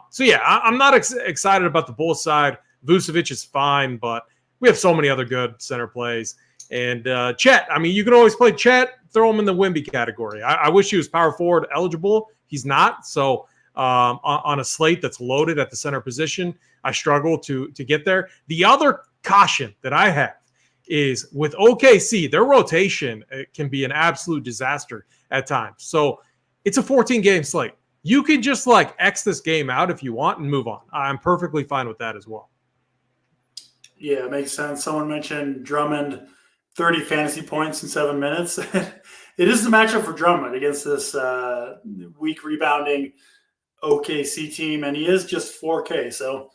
So yeah, I'm not excited about the Bulls side. Vucevic is fine, but we have so many other good center plays. And Chet, I mean, you can always play Chet, throw him in the Wemby category. I wish he was power forward eligible. He's not. So on a slate that's loaded at the center position, I struggle to get there. The other caution that I have is with OKC, their rotation can be an absolute disaster at times. So it's a 14-game slate. You can just like X this game out if you want and move on. I'm perfectly fine with that as well. Yeah, it makes sense. Someone mentioned Drummond, 30 fantasy points in 7 minutes. It is the matchup for Drummond against this weak rebounding OKC team, and he is just 4K. So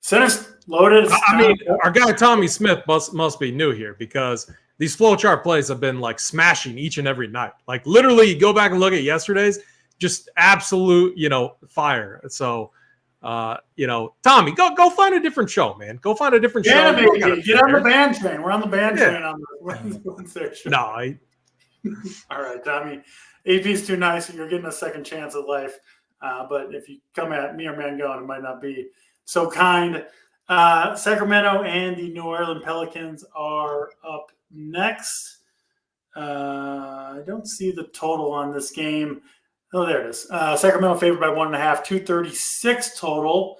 center's loaded. I mean, our guy Tommy Smith must be new here because these flowchart plays have been like smashing each and every night. Like literally, you go back and look at yesterday's, just absolute, fire. So. Tommy, go find a different show, man. Go find a different show. Yeah, baby. Get on the band train. We're on the band train on the Wednesday show. No, All right, Tommy. AP's too nice. You're getting a second chance at life. But if you come at me or Mangone, it might not be so kind. Sacramento and the New Orleans Pelicans are up next. I don't see the total on this game. Oh, there it is. Sacramento favored by 1.5, 236 total.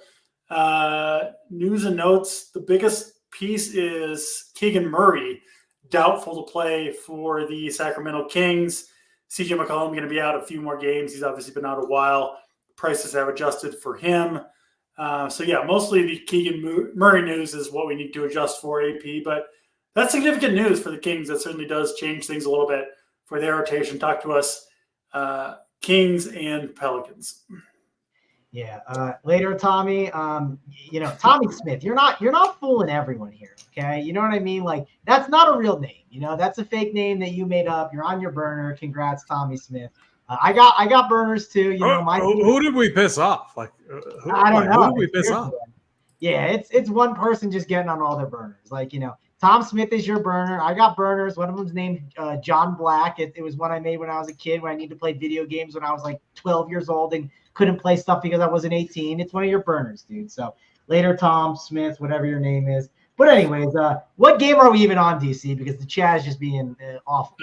News and notes. The biggest piece is Keegan Murray, doubtful to play for the Sacramento Kings. CJ McCollum going to be out a few more games. He's obviously been out a while. Prices have adjusted for him. So, yeah, mostly the Keegan Murray news is what we need to adjust for, AP. But that's significant news for the Kings. That certainly does change things a little bit for their rotation. Talk to us. Kings and Pelicans. Yeah. Later, Tommy. Tommy Smith. You're not fooling everyone here. Okay. You know what I mean? Like that's not a real name. That's a fake name that you made up. You're on your burner. Congrats, Tommy Smith. I got burners too. Who did we piss off? I don't know. Who did we piss off? Yeah, it's one person just getting on all their burners. Tom Smith is your burner. I got burners. One of them's named John Black. It was one I made when I was a kid when I needed to play video games when I was like 12 years old and couldn't play stuff because I wasn't 18. It's one of your burners, dude. So later, Tom Smith, whatever your name is. But anyways, what game are we even on, DC? Because the chat is just being awful.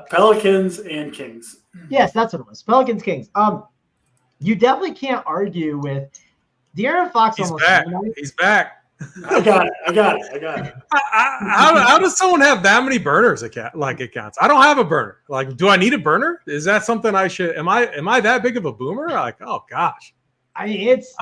Pelicans and Kings. Yes, that's what it was. Pelicans, Kings. You definitely can't argue with De'Aaron Fox. He's back. I got it. How does someone have that many burners accounts? I don't have a burner. Like, do I need a burner? Is that something I should? Am I that big of a boomer? Like, oh gosh. I mean, it's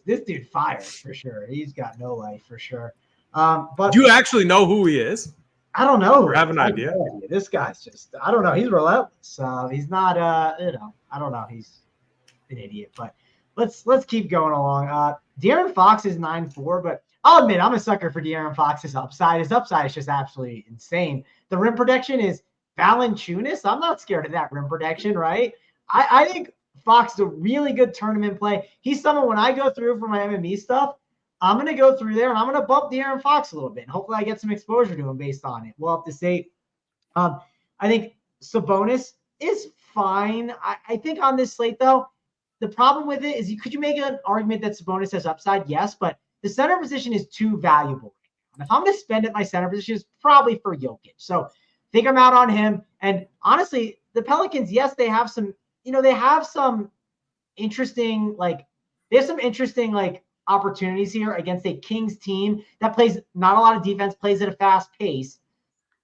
this dude fires for sure. He's got no life for sure. But do you actually know who he is? I don't know. Or have an idea? This guy's just, I don't know. He's relentless. He's not, I don't know. He's an idiot, but let's keep going along. De'Aaron Fox is 9.4, but I'll admit I'm a sucker for De'Aaron Fox's upside. His upside is just absolutely insane. The rim protection is Valanciunas. I'm not scared of that rim protection, right? I think Fox is a really good tournament play. He's someone when I go through for my MME stuff, I'm going to go through there and I'm going to bump De'Aaron Fox a little bit. And hopefully I get some exposure to him based on it. We'll have to see. I think Sabonis is fine. I think on this slate, though, the problem with it is could you make an argument that Sabonis has upside? Yes, but the center position is too valuable. And if I'm going to spend at my center position, it's probably for Jokic. So think I'm out on him. And honestly, the Pelicans, yes, they have some, they have some interesting, opportunities here against a Kings team that plays not a lot of defense, plays at a fast pace.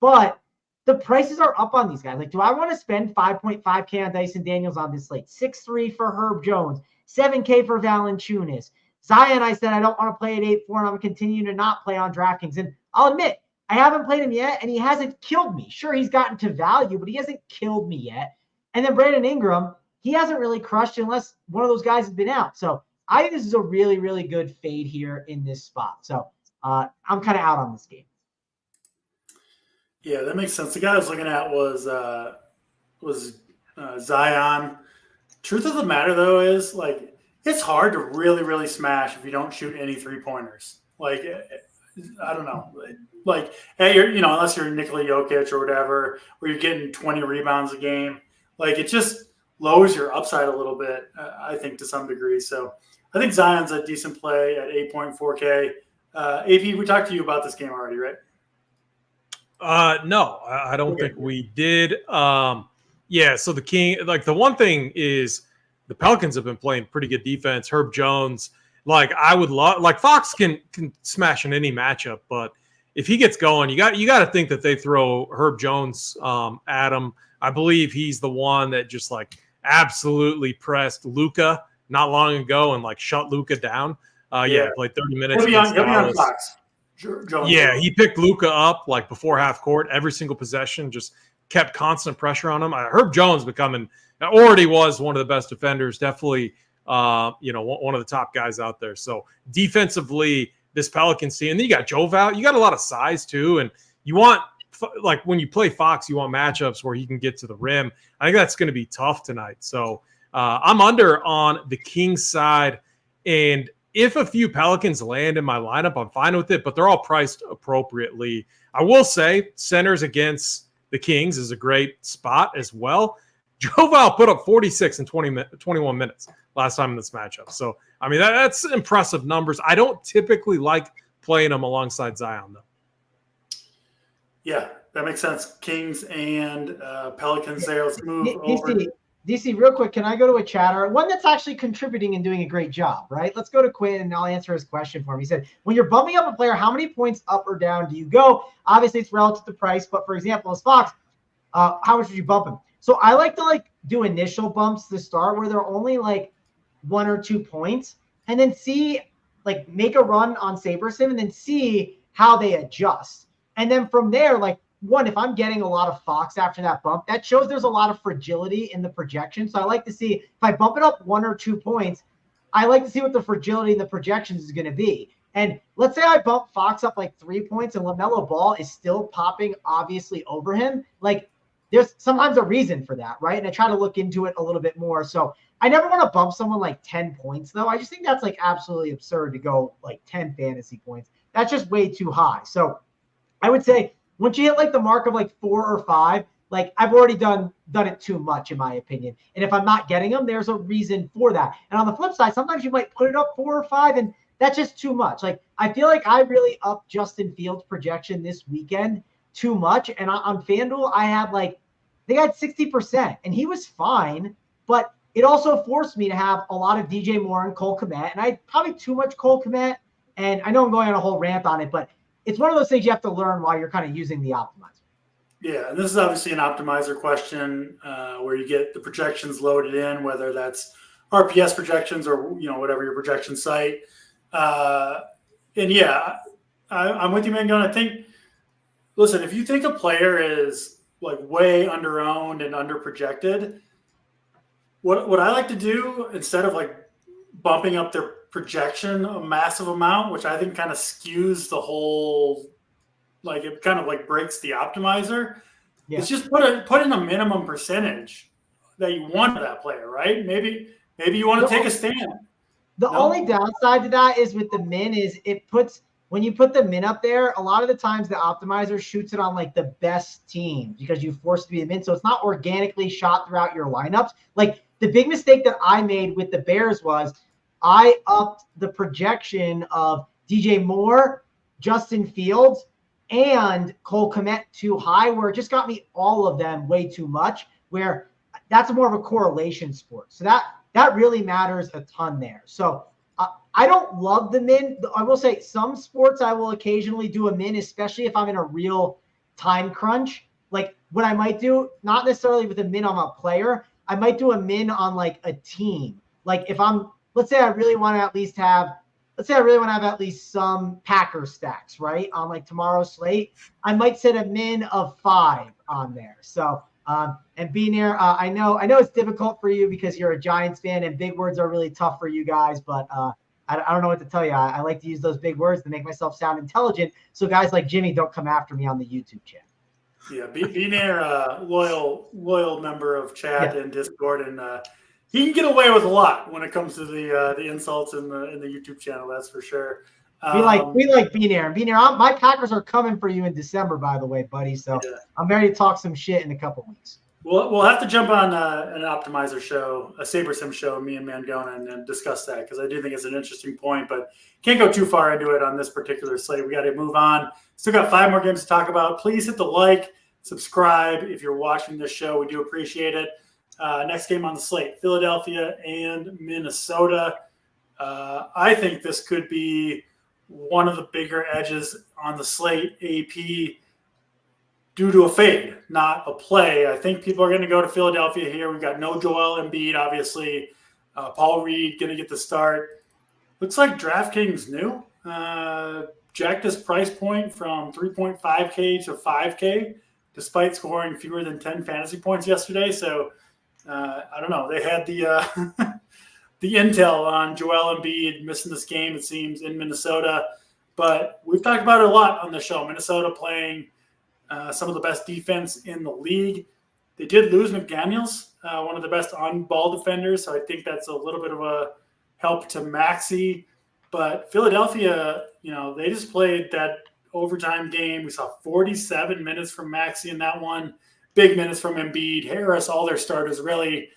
But the prices are up on these guys. Like, do I want to spend 5.5K on Dyson Daniels on this slate? 6.3 for Herb Jones, 7K for Valanciunas. Zion, I said I don't want to play at 8.4, and I'm continuing to not play on DraftKings. And I'll admit, I haven't played him yet, and he hasn't killed me. Sure, he's gotten to value, but he hasn't killed me yet. And then Brandon Ingram, he hasn't really crushed unless one of those guys has been out. So I think this is a really, really good fade here in this spot. So I'm kind of out on this game. Yeah, that makes sense. The guy I was looking at was Zion. Truth of the matter, though, is like it's hard to really, really smash if you don't shoot any 3-pointers. Like, I don't know. Like, hey, unless you're Nikola Jokic or whatever, where you're getting 20 rebounds a game, like it just lowers your upside a little bit, I think, to some degree. So I think Zion's a decent play at 8.4K. AP, we talked to you about this game already, right? No, I don't think we did. Yeah, so the one thing is the Pelicans have been playing pretty good defense. Herb Jones, I would love, Fox can smash in any matchup, but if he gets going, you got to think that they throw Herb Jones at him. I believe he's the one that just absolutely pressed Luka not long ago and shut Luka down. Played 30 minutes. He'll be on Fox. Jones. Yeah, he picked Luka up before half court, every single possession, just kept constant pressure on him. Herb Jones already was one of the best defenders, definitely one of the top guys out there. So defensively, this Pelicans team, and then you got Joe Val, you got a lot of size too, and you want when you play Fox, you want matchups where he can get to the rim. I think that's going to be tough tonight. So I'm under on the Kings side, and if a few Pelicans land in my lineup, I'm fine with it, but they're all priced appropriately. I will say centers against the Kings is a great spot as well. Joe Val put up 46 in 21 minutes last time in this matchup. So, that's impressive numbers. I don't typically like playing him alongside Zion, though. Yeah, that makes sense. Kings and Pelicans there. Let's move over. DC, real quick, can I go to a chatter? One that's actually contributing and doing a great job, right? Let's go to Quinn, and I'll answer his question for him. He said, when you're bumping up a player, how many points up or down do you go? Obviously, it's relative to price, but for example, as Fox, how much would you bump him? So I like to do initial bumps to start where they're only 1 or 2 points, and then see make a run on SaberSim and then see how they adjust. And then from there, if I'm getting a lot of Fox after that bump, that shows there's a lot of fragility in the projection. So I like to see if I bump it up 1 or 2 points, I like to see what the fragility in the projections is going to be. And let's say I bump Fox up 3 points and LaMelo Ball is still popping obviously over him. There's sometimes a reason for that, right? And I try to look into it a little bit more. So I never want to bump someone 10 points, though. I just think that's absolutely absurd to go 10 fantasy points. That's just way too high. So I would say once you hit the mark of 4 or 5, I've already done it too much in my opinion. And if I'm not getting them, there's a reason for that. And on the flip side, sometimes you might put it up 4 or 5 and that's just too much. I feel I really upped Justin Fields' projection this weekend too much. And on FanDuel, I had they had 60% and he was fine, but it also forced me to have a lot of DJ Moore and Cole Kmet. And I had probably too much Cole Kmet. And I know I'm going on a whole rant on it, but it's one of those things you have to learn while you're kind of using the optimizer. Yeah, and this is obviously an optimizer question where you get the projections loaded in, whether that's RPS projections or whatever your projection site. And yeah, I'm with you, Mangone. I think, listen, if you think a player is way under-owned and under-projected, what I like to do instead of bumping up their projection a massive amount, which I think kind of skews the whole, it kind of breaks the optimizer. Yeah. It's just put in a minimum percentage that you want that player, right? Maybe you want to take a stand. The only downside to that is with the min is when you put the min up there, a lot of the times the optimizer shoots it on the best team because you force it to be a min. So it's not organically shot throughout your lineups. The big mistake that I made with the Bears was I upped the projection of DJ Moore, Justin Fields, and Cole Kmet too high, where it just got me all of them way too much, where that's more of a correlation sport. So that really matters a ton there. So I don't love the min. I will say some sports I will occasionally do a min, especially if I'm in a real time crunch. what I might do, not necessarily with a min on a player, I might do a min on like a team. Like if let's say I really want to at least have at least some Packer stacks, right? On like tomorrow's slate, I might set a min of 5 on there. So, and Benair, I know it's difficult for you because you're a Giants fan and big words are really tough for you guys, but I don't know what to tell you. I like to use those big words to make myself sound intelligent, so guys like Jimmy don't come after me on the YouTube channel. Yeah, Benair, loyal member of chat and Discord, and he can get away with a lot when it comes to the insults in the YouTube channel. That's for sure. We like Benair. Benair, my Packers are coming for you in December, by the way, buddy. So I'm ready to talk some shit in a couple weeks. We'll have to jump on an optimizer show, a Saber Sim show, me and Mangone, and discuss that because I do think it's an interesting point, but can't go too far into it on this particular slate. We got to move on. Still got 5 more games to talk about. Please hit the like, subscribe if you're watching this show. We do appreciate it. Next game on the slate, Philadelphia and Minnesota. I think this could be one of the bigger edges on the slate, AP, due to a fade, not a play. I think people are going to go to Philadelphia here. We've got no Joel Embiid, obviously. Paul Reed going to get the start. Looks like DraftKings new. Jacked this price point from 3.5K to 5K, despite scoring fewer than 10 fantasy points yesterday. So I don't know. They had the the intel on Joel Embiid missing this game, it seems, in Minnesota. But we've talked about it a lot on the show. Minnesota playing some of the best defense in the league. They did lose McDaniels, one of the best on-ball defenders, so I think that's a little bit of a help to Maxey. But Philadelphia, they just played that overtime game. We saw 47 minutes from Maxey in that one, big minutes from Embiid, Harris, all their starters really.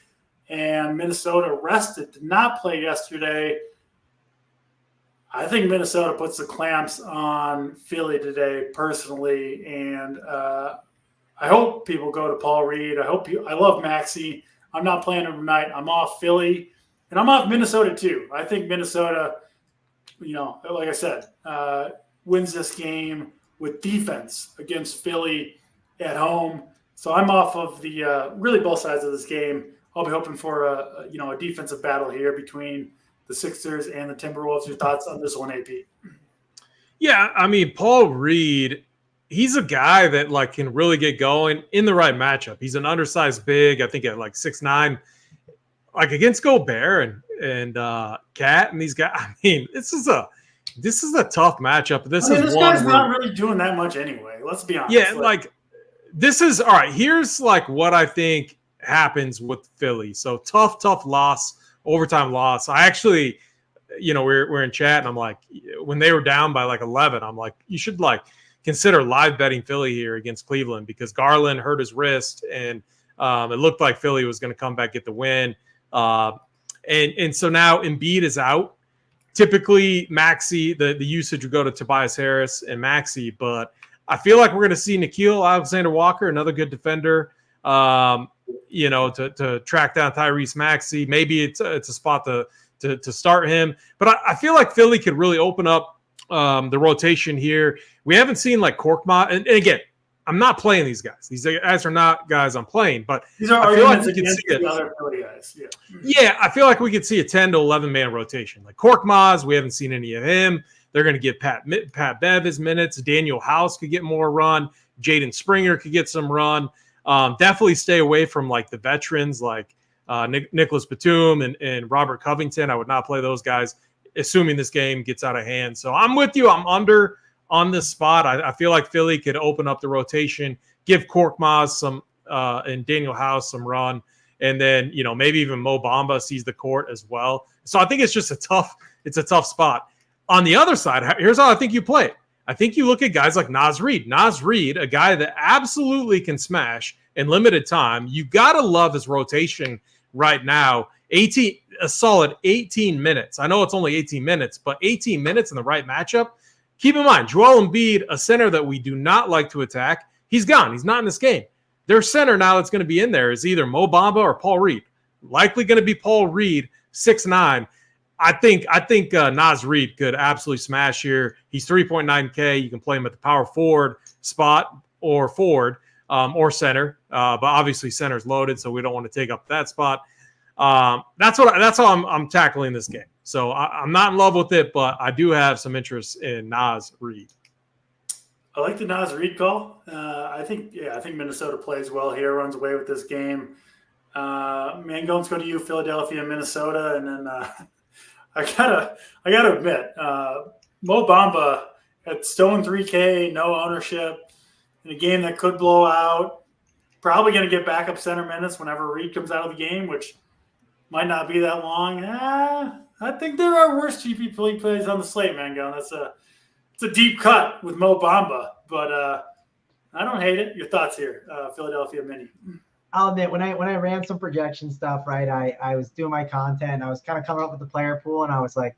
And Minnesota rested, did not play yesterday. I think Minnesota puts the clamps on Philly today, personally, and I hope people go to Paul Reed. I love Maxey. I'm not playing him tonight. I'm off Philly, and I'm off Minnesota too. I think Minnesota, like I said, wins this game with defense against Philly at home. So I'm off of the really both sides of this game. I'll be hoping for a defensive battle here between the Sixers and the Timberwolves. Your thoughts on this one, AP? Yeah, I mean, Paul Reed, he's a guy that can really get going in the right matchup. He's an undersized big, I think at 6'9", against Gobert and Cat and these guys. I mean, this is a tough matchup. This guy's not really doing that much anyway. Let's be honest. Yeah, this is all right. Here's what I think happens with Philly. So tough loss. Overtime loss. I actually, we're in chat and I'm like, when they were down by 11, I'm like, you should consider live betting Philly here against Cleveland because Garland hurt his wrist and it looked like Philly was going to come back, get the win. And so now Embiid is out. Typically Maxey, the usage would go to Tobias Harris and Maxey, but I feel like we're going to see Nickeil Alexander-Walker, another good defender, to track down Tyrese Maxey. Maybe it's a spot to start him. But I feel like Philly could really open up the rotation here. We haven't seen Korkmaz. And again, I'm not playing these guys. These guys are not guys I'm playing. But these are arguments against the other Philly guys. Yeah, I feel like we could see a 10 to 11-man rotation. Korkmaz, we haven't seen any of him. They're going to give Pat Bev his minutes. Daniel House could get more run. Jaden Springer could get some run. Definitely stay away from the veterans Nicholas Batum and Robert Covington. I would not play those guys, assuming this game gets out of hand. So I'm with you. I'm under on this spot. I feel like Philly could open up the rotation, give Korkmaz some and Daniel House some run, and then maybe even Mo Bamba sees the court as well. So I think it's just a tough spot. On the other side, here's how I think you play it. I think you look at guys like Naz Reid. Naz Reid, a guy that absolutely can smash in limited time. You got to love his rotation right now. A solid 18 minutes. I know it's only 18 minutes, but 18 minutes in the right matchup. Keep in mind, Joel Embiid, a center that we do not like to attack, he's gone. He's not in this game. Their center now that's going to be in there is either Mo Bamba or Paul Reed. Likely going to be Paul Reed, 6'9". I think Naz Reid could absolutely smash here. He's 3.9K. You can play him at the power forward spot or forward. or center. But obviously center's loaded, so we don't want to take up that spot. That's how I'm tackling this game. So I'm not in love with it, but I do have some interest in Naz Reid. I like the Naz Reid call. I think Minnesota plays well here, runs away with this game. Mangone's go to you, Philadelphia, Minnesota, and then I gotta admit, Mo Bamba at Stone 3K, no ownership, in a game that could blow out. Probably going to get backup center minutes whenever Reid comes out of the game, which might not be that long. I think there are worse GP plays on the slate, Mangone. It's a deep cut with Mo Bamba, but I don't hate it. Your thoughts here, Philadelphia Mini? I'll admit, when I ran some projection stuff, right, I was doing my content. I was kind of coming up with the player pool, and I was like,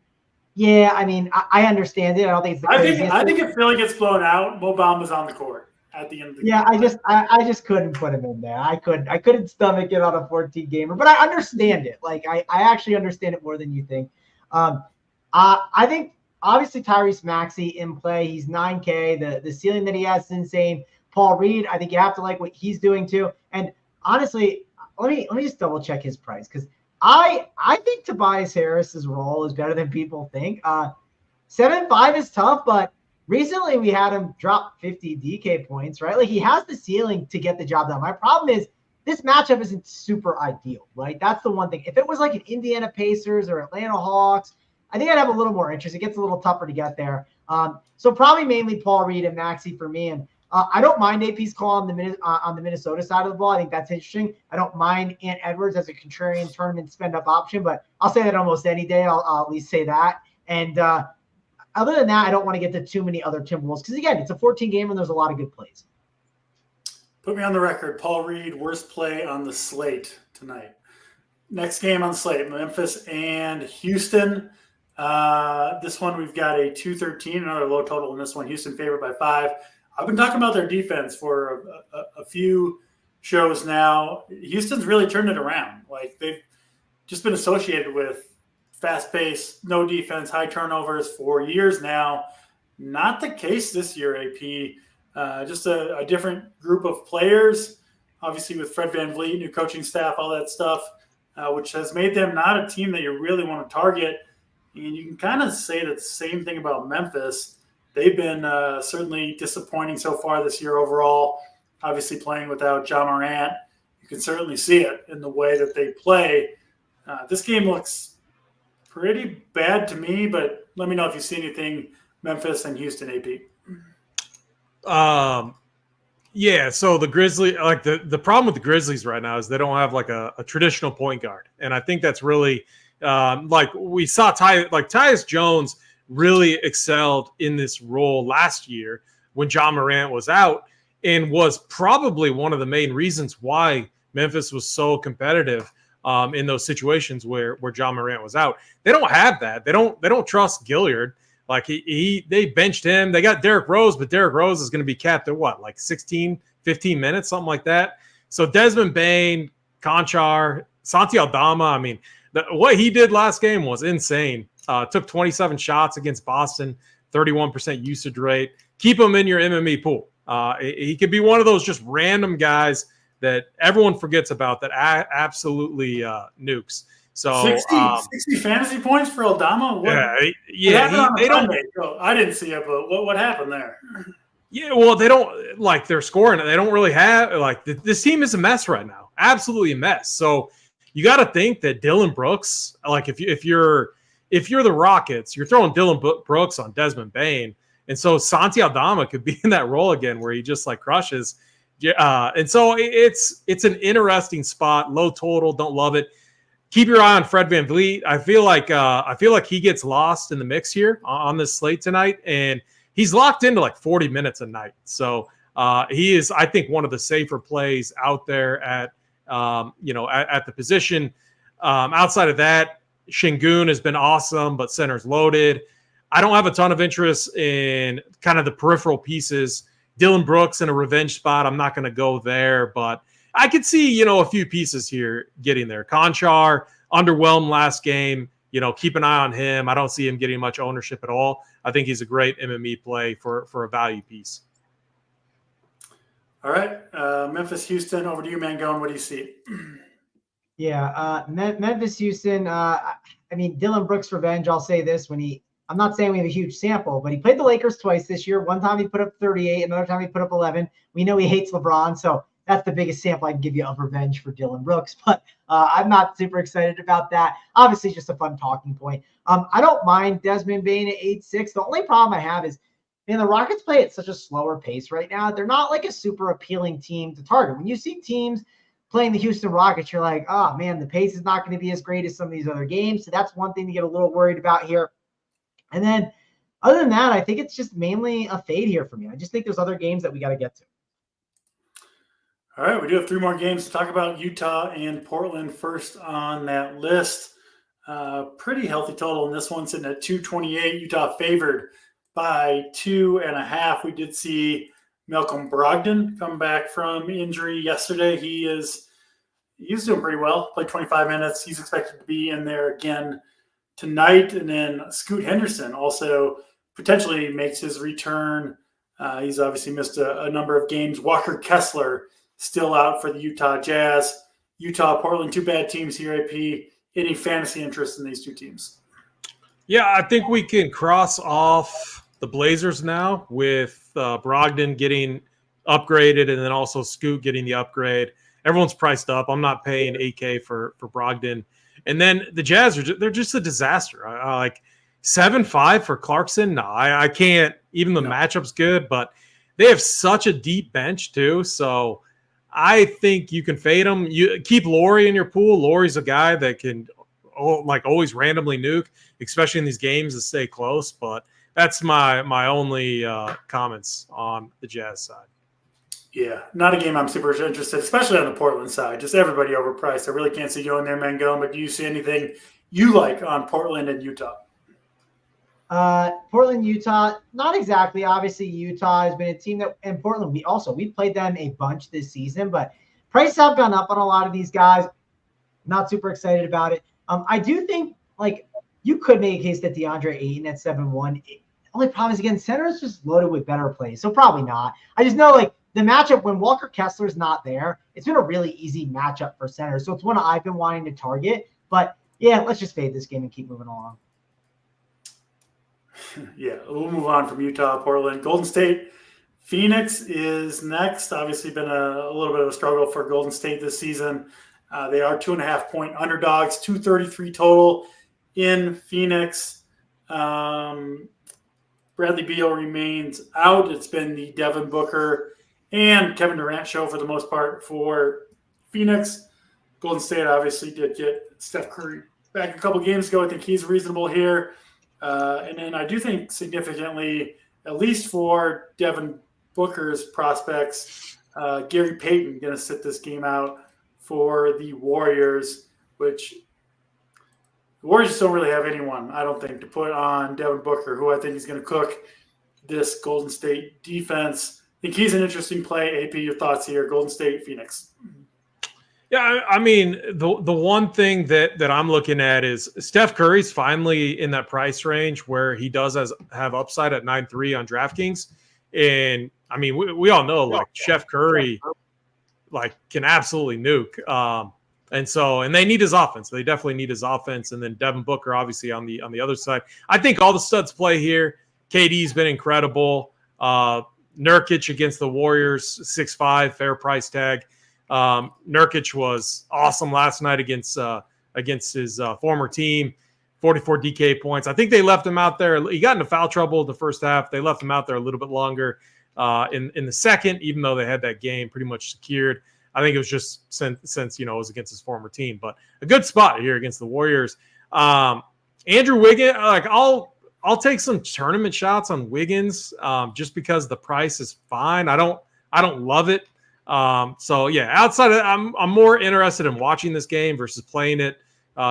yeah, I mean, I understand it. I don't think it's the craziest. I think if Philly gets blown out, Mo Bamba's on the court at the end of the game. Yeah, I just couldn't put him in there. I couldn't stomach it on a 14 gamer, but I understand it. Like I actually understand it more than you think. I think obviously Tyrese Maxey in play. He's 9K. The ceiling that he has is insane. Paul Reed, I think you have to like what he's doing too. And honestly, let me just double check his price, because I think Tobias Harris's role is better than people think. 7.5 is tough, but recently we had him drop 50 DK points, right? Like he has the ceiling to get the job done. My problem is this matchup isn't super ideal, right? That's the one thing. If it was like an Indiana Pacers or Atlanta Hawks, I think I'd have a little more interest. It gets a little tougher to get there. So probably mainly Paul Reed and Maxey for me. And I don't mind AP's call on the Minnesota side of the ball. I think that's interesting. I don't mind Ant Edwards as a contrarian tournament spend-up option, but I'll say that almost any day. I'll at least say that. And other than that, I don't want to get to too many other Timberwolves because, again, it's a 14-game and there's a lot of good plays. Put me on the record. Paul Reed, worst play on the slate tonight. Next game on the slate, Memphis and Houston. This one we've got a 213, another low total in this one. Houston favored by 5. I've been talking about their defense for a few shows now. Houston's really turned it around. Like they've just been associated with fast pace, no defense, high turnovers for years now. Not the case this year, AP. Just a different group of players, obviously with Fred VanVleet, new coaching staff, all that stuff, which has made them not a team that you really want to target. And you can kind of say the same thing about Memphis. They've been certainly disappointing so far this year overall. Obviously playing without Ja Morant. You can certainly see it in the way that they play. This game looks pretty bad to me, but let me know if you see anything Memphis and Houston, AP. Yeah, so the Grizzlies, like the problem with the Grizzlies right now is they don't have like a traditional point guard. And I think that's really like we saw Tyus Jones really excelled in this role last year when Ja Morant was out, and was probably one of the main reasons why Memphis was so competitive in those situations where Ja Morant was out. They don't have that. They don't trust Gilliard. Like they benched him. They got Derrick Rose, but Derrick Rose is going to be capped at what, like 16, 15 minutes, something like that. So Desmond Bane, Conchar, Santi Aldama, I mean, what he did last game was insane. Took 27 shots against Boston, 31% usage rate. Keep him in your MME pool. He could be one of those just random guys that everyone forgets about that absolutely nukes. So 60 fantasy points for Aldama? I didn't see it, but what happened there? Yeah, well, they don't like they're scoring. They don't really have like this team is a mess right now, absolutely a mess. So you got to think that Dylan Brooks, like if you're the Rockets, you're throwing Dylan Brooks on Desmond Bane, and so Santi Aldama could be in that role again where he just like crushes. And so it's an interesting spot. Low total, don't love it. Keep your eye on Fred VanVleet. I feel like he gets lost in the mix here on this slate tonight, and he's locked into like 40 minutes a night. So he is, I think, one of the safer plays out there at the position. Outside of that, Şengün has been awesome, but center's loaded. I don't have a ton of interest in kind of the peripheral pieces. Dylan Brooks in a revenge spot. I'm not going to go there, but I could see, a few pieces here getting there. Conchar, underwhelmed last game. Keep an eye on him. I don't see him getting much ownership at all. I think he's a great MME play for a value piece. All right. Memphis, Houston, over to you, Mangone. What do you see? Yeah, Memphis, Houston. I mean, Dylan Brooks' revenge. I'll say this: I'm not saying we have a huge sample, but he played the Lakers twice this year. One time he put up 38, another time he put up 11. We know he hates LeBron, so that's the biggest sample I can give you of revenge for Dylan Brooks. But I'm not super excited about that. Obviously, just a fun talking point. I don't mind Desmond Bane at 8-6. The only problem I have is, man, the Rockets play at such a slower pace right now. They're not like a super appealing team to target. When you see teams playing the Houston Rockets, you're like, oh man, the pace is not going to be as great as some of these other games. So that's one thing to get a little worried about here. And then other than that, I think it's just mainly a fade here for me. I just think there's other games that we got to get to. All right, we do have 3 more games to talk about. Utah and Portland first on that list. Pretty healthy total in this one, sitting at 228. Utah favored by 2.5. We did see Malcolm Brogdon come back from injury yesterday. He's doing pretty well. Played 25 minutes. He's expected to be in there again tonight. And then Scoot Henderson also potentially makes his return. He's obviously missed a number of games. Walker Kessler still out for the Utah Jazz. Utah, Portland, 2 bad teams here, AP. Any fantasy interest in these 2 teams? Yeah, I think we can cross off the Blazers now with Brogdon getting upgraded and then also Scoot getting the upgrade. Everyone's priced up. I'm not paying $8K for Brogdon. And then the Jazz, they're just a disaster. Like 7-5 for Clarkson. No, I can't. Even the matchup's good, but they have such a deep bench too. So I think you can fade them. You keep Laurie in your pool. Laurie's a guy that can always randomly nuke, especially in these games that stay close. But that's my only comments on the Jazz side. Yeah, not a game I'm super interested, especially on the Portland side. Just everybody overpriced. I really can't see you in there, Mangone, but do you see anything you like on Portland and Utah? Portland, Utah, not exactly. Obviously, Utah has been a team that, and Portland, we played them a bunch this season, but prices have gone up on a lot of these guys. Not super excited about it. I do think, you could make a case that DeAndre Ayton at 7-1. Only problem is, again, center is just loaded with better plays, so probably not. I just know, the matchup when Walker Kessler's not there, it's been a really easy matchup for center. So it's one I've been wanting to target. But yeah, let's just fade this game and keep moving along. Yeah, we'll move on from Utah, Portland. Golden State, Phoenix is next. Obviously been a little bit of a struggle for Golden State this season. They are 2.5-point underdogs, 233 total in Phoenix. Bradley Beal remains out. It's been the Devin Booker and Kevin Durant show for the most part for Phoenix. Golden State obviously did get Steph Curry back a couple games ago. I think he's reasonable here. And then I do think significantly, at least for Devin Booker's prospects, Gary Payton going to sit this game out for the Warriors, which the Warriors just don't really have anyone, I don't think, to put on Devin Booker, who I think is going to cook this Golden State defense. I think he's an interesting play. AP, your thoughts here, Golden State, Phoenix. Yeah, I mean, the one thing that I'm looking at is Steph Curry's finally in that price range where he does have upside at 9.3 on DraftKings. And, I mean, we all know, Chef Curry, can absolutely nuke. And they need his offense. They definitely need his offense. And then Devin Booker, obviously, on the other side. I think all the studs play here. KD's been incredible. Nurkic against the Warriors, 6'5", fair price tag. Nurkic was awesome last night against his former team, 44 DK points. I think they left him out there. He got into foul trouble the first half. They left him out there a little bit longer in the second, even though they had that game pretty much secured. I think it was just since it was against his former team, but a good spot here against the Warriors. Andrew Wiggins, I'll take some tournament shots on Wiggins just because the price is fine. I don't love it. So yeah, outside of I'm more interested in watching this game versus playing it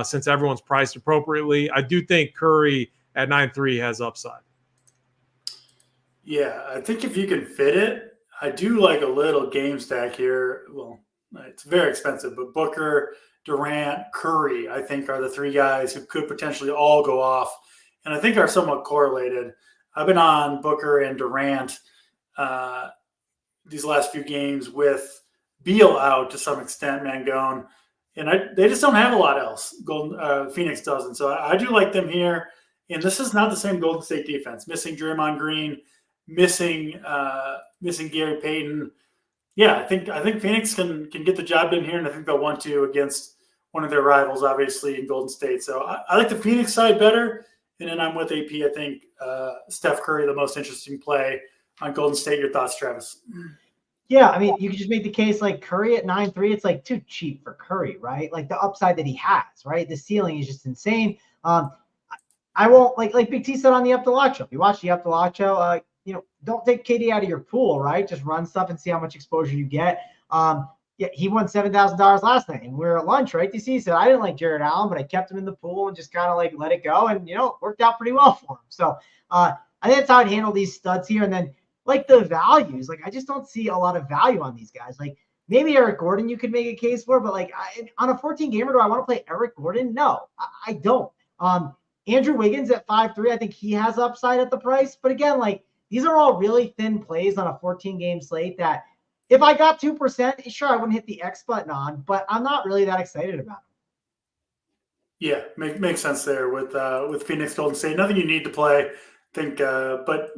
since everyone's priced appropriately. I do think Curry at 9.3 has upside. Yeah, I think if you can fit it, I do like a little game stack here. Well, it's very expensive, but Booker, Durant, Curry, I think are the 3 guys who could potentially all go off, and I think are somewhat correlated. I've been on Booker and Durant these last few games with Beal out to some extent, Mangone, and they just don't have a lot else. Phoenix doesn't, so I do like them here. And this is not the same Golden State defense. Missing Draymond Green, missing Gary Payton. Yeah, I think Phoenix can get the job done here, and I think they'll want to against one of their rivals, obviously, in Golden State. So I like the Phoenix side better, and then I'm with AP. I think Steph Curry, the most interesting play on Golden State. Your thoughts, Travis? Yeah, I mean, you could just make the case like Curry at 9-3. It's like too cheap for Curry, right? Like the upside that he has, right? The ceiling is just insane. I won't like Big T said on the Up to Lock show. You watch the Up to Lock show. Don't take KD out of your pool, right? Just run stuff and see how much exposure you get. Yeah, he won $7,000 last night, and we were at lunch, right? DC said I didn't like Jared Allen, but I kept him in the pool and just kind of like let it go, and it worked out pretty well for him. So I think that's how I'd handle these studs here. And then like the values, like I just don't see a lot of value on these guys. Like maybe Eric Gordon you could make a case for, but like on a 14 gamer, do I want to play Eric Gordon? No, I don't. Andrew Wiggins at 5-3, I think he has upside at the price. But again, like these are all really thin plays on a 14-game slate that if I got 2%, sure, I wouldn't hit the X button on, but I'm not really that excited about it. Yeah, makes sense there with Phoenix Golden State. Nothing you need to play, I think, but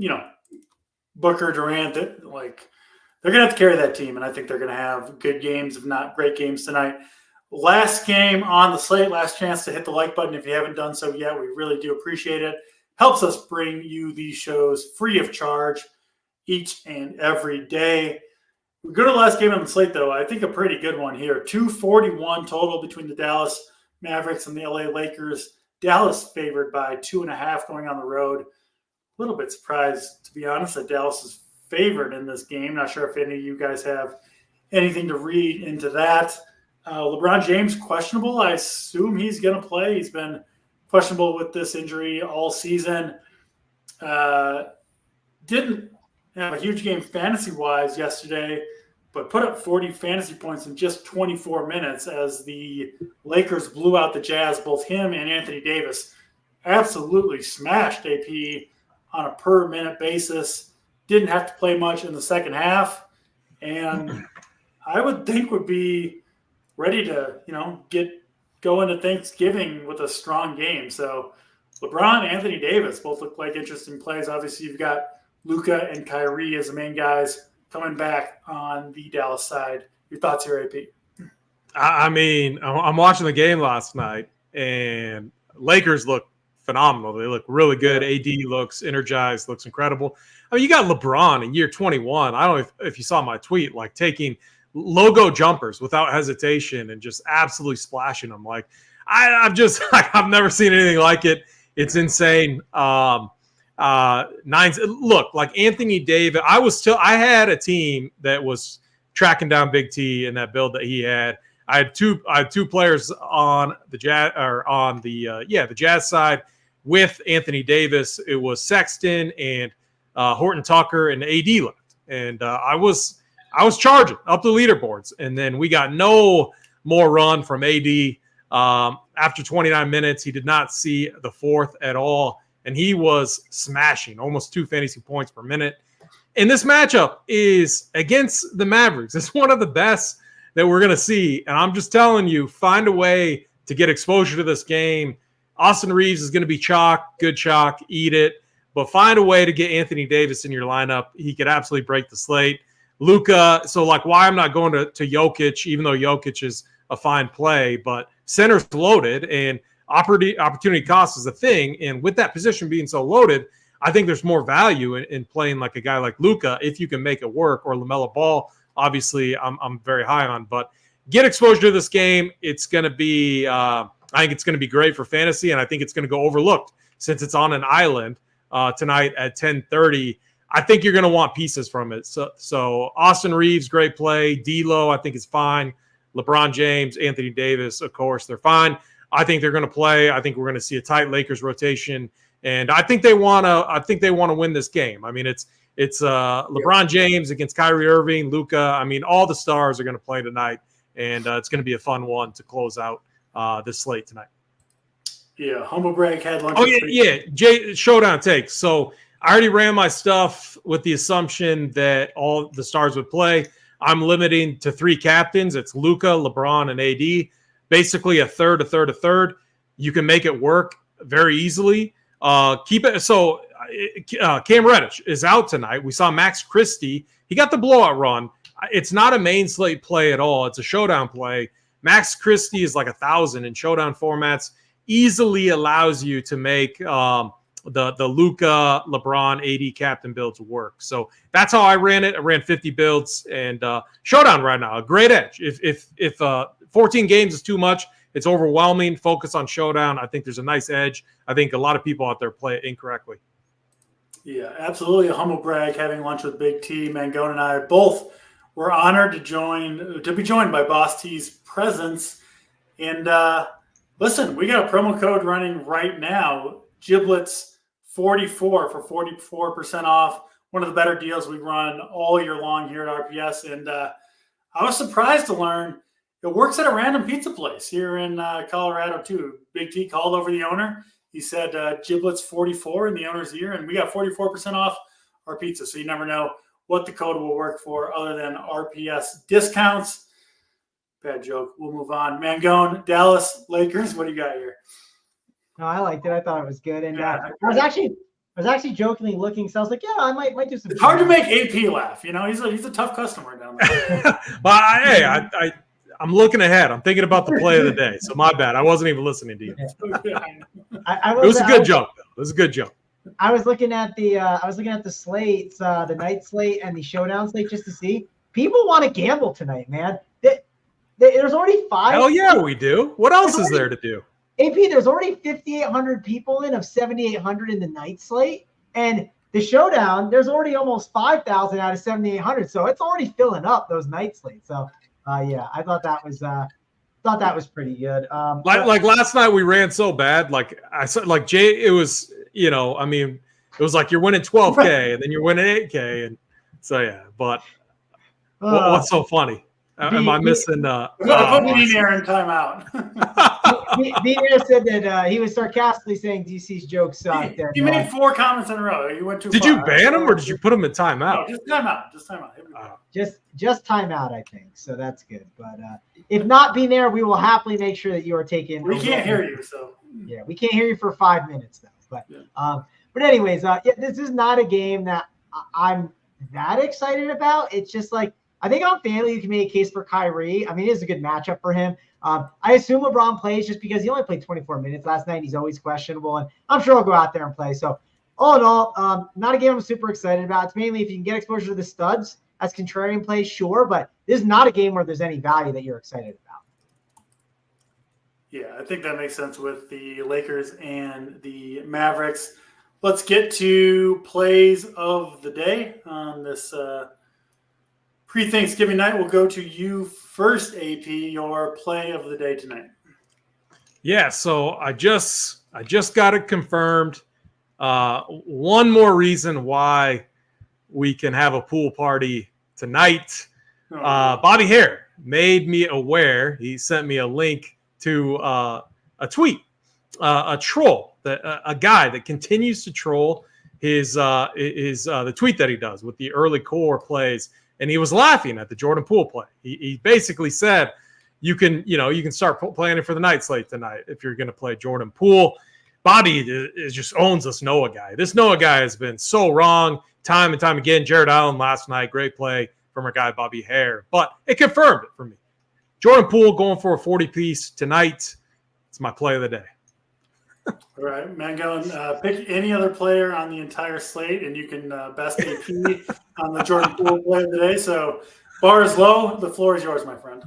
Booker, Durant, they're gonna have to carry that team, and I think they're gonna have good games, if not great games tonight. Last game on the slate, last chance to hit the like button if you haven't done so yet. We really do appreciate it. Helps us bring you these shows free of charge each and every day. We go to the last game on the slate, though. I think a pretty good one here. 241 total between the Dallas Mavericks and the LA Lakers. Dallas favored by 2.5 going on the road. A little bit surprised, to be honest, that Dallas is favored in this game. Not sure if any of you guys have anything to read into that. LeBron James questionable. I assume he's going to play. He's been questionable with this injury all season. Didn't have a huge game fantasy-wise yesterday, but put up 40 fantasy points in just 24 minutes as the Lakers blew out the Jazz. Both him and Anthony Davis absolutely smashed AP on a per-minute basis. Didn't have to play much in the second half, and I would think would be ready to, get going to Thanksgiving with a strong game. So LeBron, Anthony Davis both look like interesting plays. Obviously, you've got Luka and Kyrie as the main guys coming back on the Dallas side. Your thoughts here, AP? I mean, I'm watching the game last night, and Lakers look phenomenal. They look really good. AD looks energized, looks incredible. I mean, you got LeBron in year 21. I don't know if you saw my tweet, like taking logo jumpers without hesitation and just absolutely splashing them. Like I've never seen anything like it. It's insane. Look, like Anthony Davis, I had a team that was tracking down Big T in that build that he had. I had two players on the Jazz the Jazz side with Anthony Davis. It was Sexton and Horton Tucker and AD left. And I was charging up the leaderboards, and then we got no more run from AD. After 29 minutes, he did not see the fourth at all, and he was smashing almost 2 fantasy points per minute. And this matchup is against the Mavericks. It's one of the best that we're going to see, and I'm just telling you, find a way to get exposure to this game. Austin Reeves is going to be good chalk, eat it, but find a way to get Anthony Davis in your lineup. He could absolutely break the slate. Luka, so like why I'm not going to Jokic, even though Jokic is a fine play, but center's loaded and opportunity cost is a thing. And with that position being so loaded, I think there's more value in playing like a guy like Luka if you can make it work, or LaMelo Ball. Obviously, I'm very high on, but get exposure to this game. It's going to be, I think it's going to be great for fantasy, and I think it's going to go overlooked since it's on an island tonight at 10:30. I think you're going to want pieces from it. So Austin Reeves, great play. D'Lo, I think is fine. LeBron James, Anthony Davis, of course, they're fine. I think they're going to play. I think we're going to see a tight Lakers rotation, and I think they want to. I think they want to win this game. I mean, it's LeBron James against Kyrie Irving, Luka. I mean, all the stars are going to play tonight, and it's going to be a fun one to close out this slate tonight. Yeah, humble brag had lunch. Oh yeah. Jay, showdown takes. So I already ran my stuff with the assumption that all the stars would play. I'm limiting to 3 captains. It's Luka, LeBron, and AD. Basically a third. You can make it work very easily. Keep it. So Cam Reddish is out tonight. We saw Max Christie. He got the blowout run. It's not a main slate play at all. It's a showdown play. Max Christie is like 1,000 in showdown formats. Easily allows you to make the Luka, LeBron, AD captain builds work. So that's how I ran it. I ran 50 builds and showdown right now. A great edge. If 14 games is too much, it's overwhelming. Focus on showdown. I think there's a nice edge. I think a lot of people out there play it incorrectly. Yeah, absolutely. A humble brag having lunch with Big T. Mangone and I both were honored to be joined by Boss T's presence. And listen, we got a promo code running right now. Giblets 44 for 44% off. One of the better deals we run all year long here at RPS. And I was surprised to learn it works at a random pizza place here in Colorado too. Big T called over the owner. He said Giblets 44 in the owner's ear, and we got 44% off our pizza. So you never know what the code will work for other than RPS discounts. Bad joke. We'll move on. Mangone, Dallas, Lakers. What do you got here? No, I liked it. I thought it was good. And I was actually jokingly looking. So I was like, yeah, I might do some. It's hard to make AP laugh. You know, he's a tough customer down there. Well, I'm looking ahead. I'm thinking about the play of the day. So my bad. I wasn't even listening to you. It was a good jump, though. It was a good jump. I was looking at the slates, the night slate and the showdown slate just to see. People want to gamble tonight, man. There's already 5. Hell yeah, we do. What else is there to do? AP, there's already 5,800 people of 7,800 in the night slate. And the showdown, there's already almost 5,000 out of 7,800. So it's already filling up those night slates. So, yeah, I thought that was pretty good. Like last night we ran so bad. Like I said, like Jay, it was, it was like you're winning 12K and then you're winning 8K. And so, yeah, but what's so funny? Am I missing? Put Beaner in timeout. Beaner said that he was sarcastically saying DC's jokes sucked. He made 4 comments in a row. He went too far. Did you ban him or did you put him in timeout? No, just timeout. Just timeout, I think. So that's good. But if not Beaner, we will happily make sure that you are taking. We can't hear you, so yeah, we can't hear you for 5 minutes though. But anyways, this is not a game that I'm that excited about. It's just like. I think on FanDuel you can make a case for Kyrie. I mean, it is a good matchup for him. I assume LeBron plays just because he only played 24 minutes last night. He's always questionable, and I'm sure he'll go out there and play. So, all in all, not a game I'm super excited about. It's mainly if you can get exposure to the studs as contrarian plays, sure, but this is not a game where there's any value that you're excited about. Yeah, I think that makes sense with the Lakers and the Mavericks. Let's get to plays of the day on this pre-Thanksgiving night. We'll go to you first, AP, your play of the day tonight. Yeah, so I just got it confirmed. One more reason why we can have a pool party tonight. Bobby Hare made me aware. He sent me a link to a tweet, a troll, a guy that continues to troll the tweet that he does with the early core plays. And he was laughing at the Jordan Poole play. He basically said, you can start planning for the night slate tonight if you're going to play Jordan Poole. Bobby just owns this Noah guy. This Noah guy has been so wrong time and time again. Jared Allen last night, great play from our guy Bobby Hare, but it confirmed it for me. Jordan Poole going for a 40-piece tonight. It's my play of the day. All right, Mangone, pick any other player on the entire slate, and you can best AP on the Jordan Poole play of the day. So, bar is low. The floor is yours, my friend.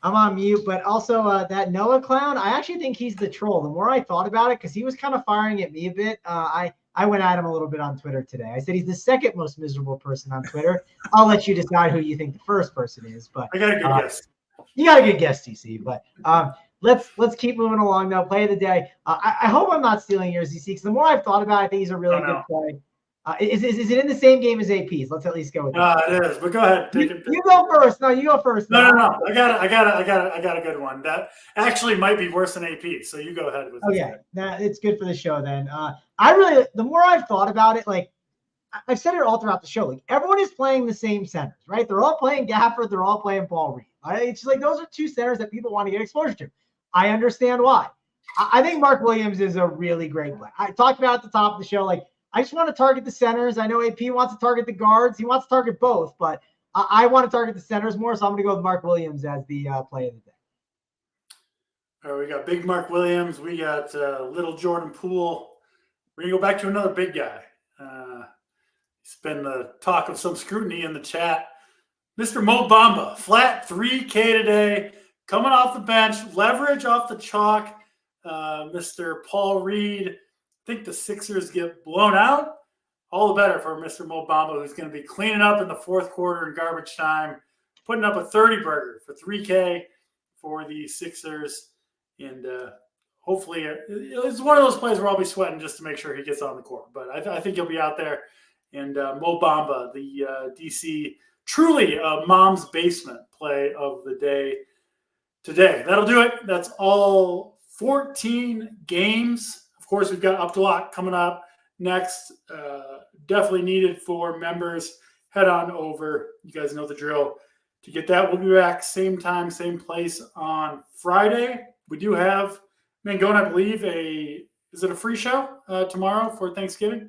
I'm on mute, but also that Noah clown, I actually think he's the troll. The more I thought about it, because he was kind of firing at me a bit, I went at him a little bit on Twitter today. I said he's the second most miserable person on Twitter. I'll let you decide who you think the first person is. But I got a good guess. You got a good guess, DC. But let's keep moving along, though. Play of the day. I hope I'm not stealing yours, DC, because the more I've thought about it, I think he's a really good play. Is it in the same game as APs? Let's at least go with that. It is. But go ahead. You go first. No, you go first. No. I got a good one. That actually might be worse than AP. So you go ahead with it. Okay, it's good for the show then. The more I've thought about it, like I've said it all throughout the show, like everyone is playing the same centers, right? They're all playing Gafford. They're all playing Paul Reed. Right? It's just like those are two centers that people want to get exposure to. I understand why. I think Mark Williams is a really great play. I talked about at the top of the show, like I just want to target the centers. I know AP wants to target the guards. He wants to target both, but I want to target the centers more, so I'm going to go with Mark Williams as the play of the day. All right, we got big Mark Williams. We got little Jordan Poole. We're going to go back to another big guy. He's been the talk of some scrutiny in the chat. Mr. Mo Bamba, flat 3K today, coming off the bench, leverage off the chalk. Mr. Paul Reed, I think the Sixers get blown out. All the better for Mr. Mo Bamba, who's going to be cleaning up in the fourth quarter in garbage time, putting up a 30-burger for 3K for the Sixers. And hopefully it's one of those plays where I'll be sweating just to make sure he gets on the court. But I think he'll be out there. And Mo Bamba, the DC, truly a mom's basement play of the day today. That'll do it. That's all 14 games. Of course, we've got Up to Lock coming up next. Definitely needed for members. Head on over. You guys know the drill. To get that, we'll be back same time, same place on Friday. We do have Mangone, I believe, is it a free show tomorrow for Thanksgiving?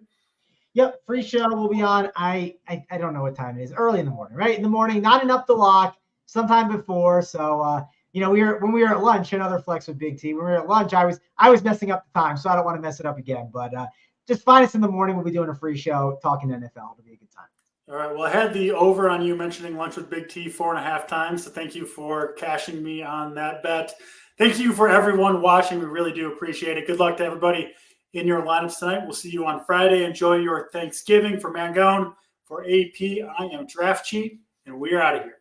Yep, free show will be on. I don't know what time it is. Early in the morning, right? In the morning, not an Up the Lock, sometime before. So when we were at lunch, another flex with Big T. When we were at lunch, I was messing up the time, so I don't want to mess it up again. But just find us in the morning. We'll be doing a free show talking NFL. It'll be a good time. All right. Well, I had the over on you mentioning lunch with Big T 4.5 times. So thank you for cashing me on that bet. Thank you for everyone watching. We really do appreciate it. Good luck to everybody in your lineups tonight. We'll see you on Friday. Enjoy your Thanksgiving. For Mangone, for AP, I am Draft Cheat, and we are out of here.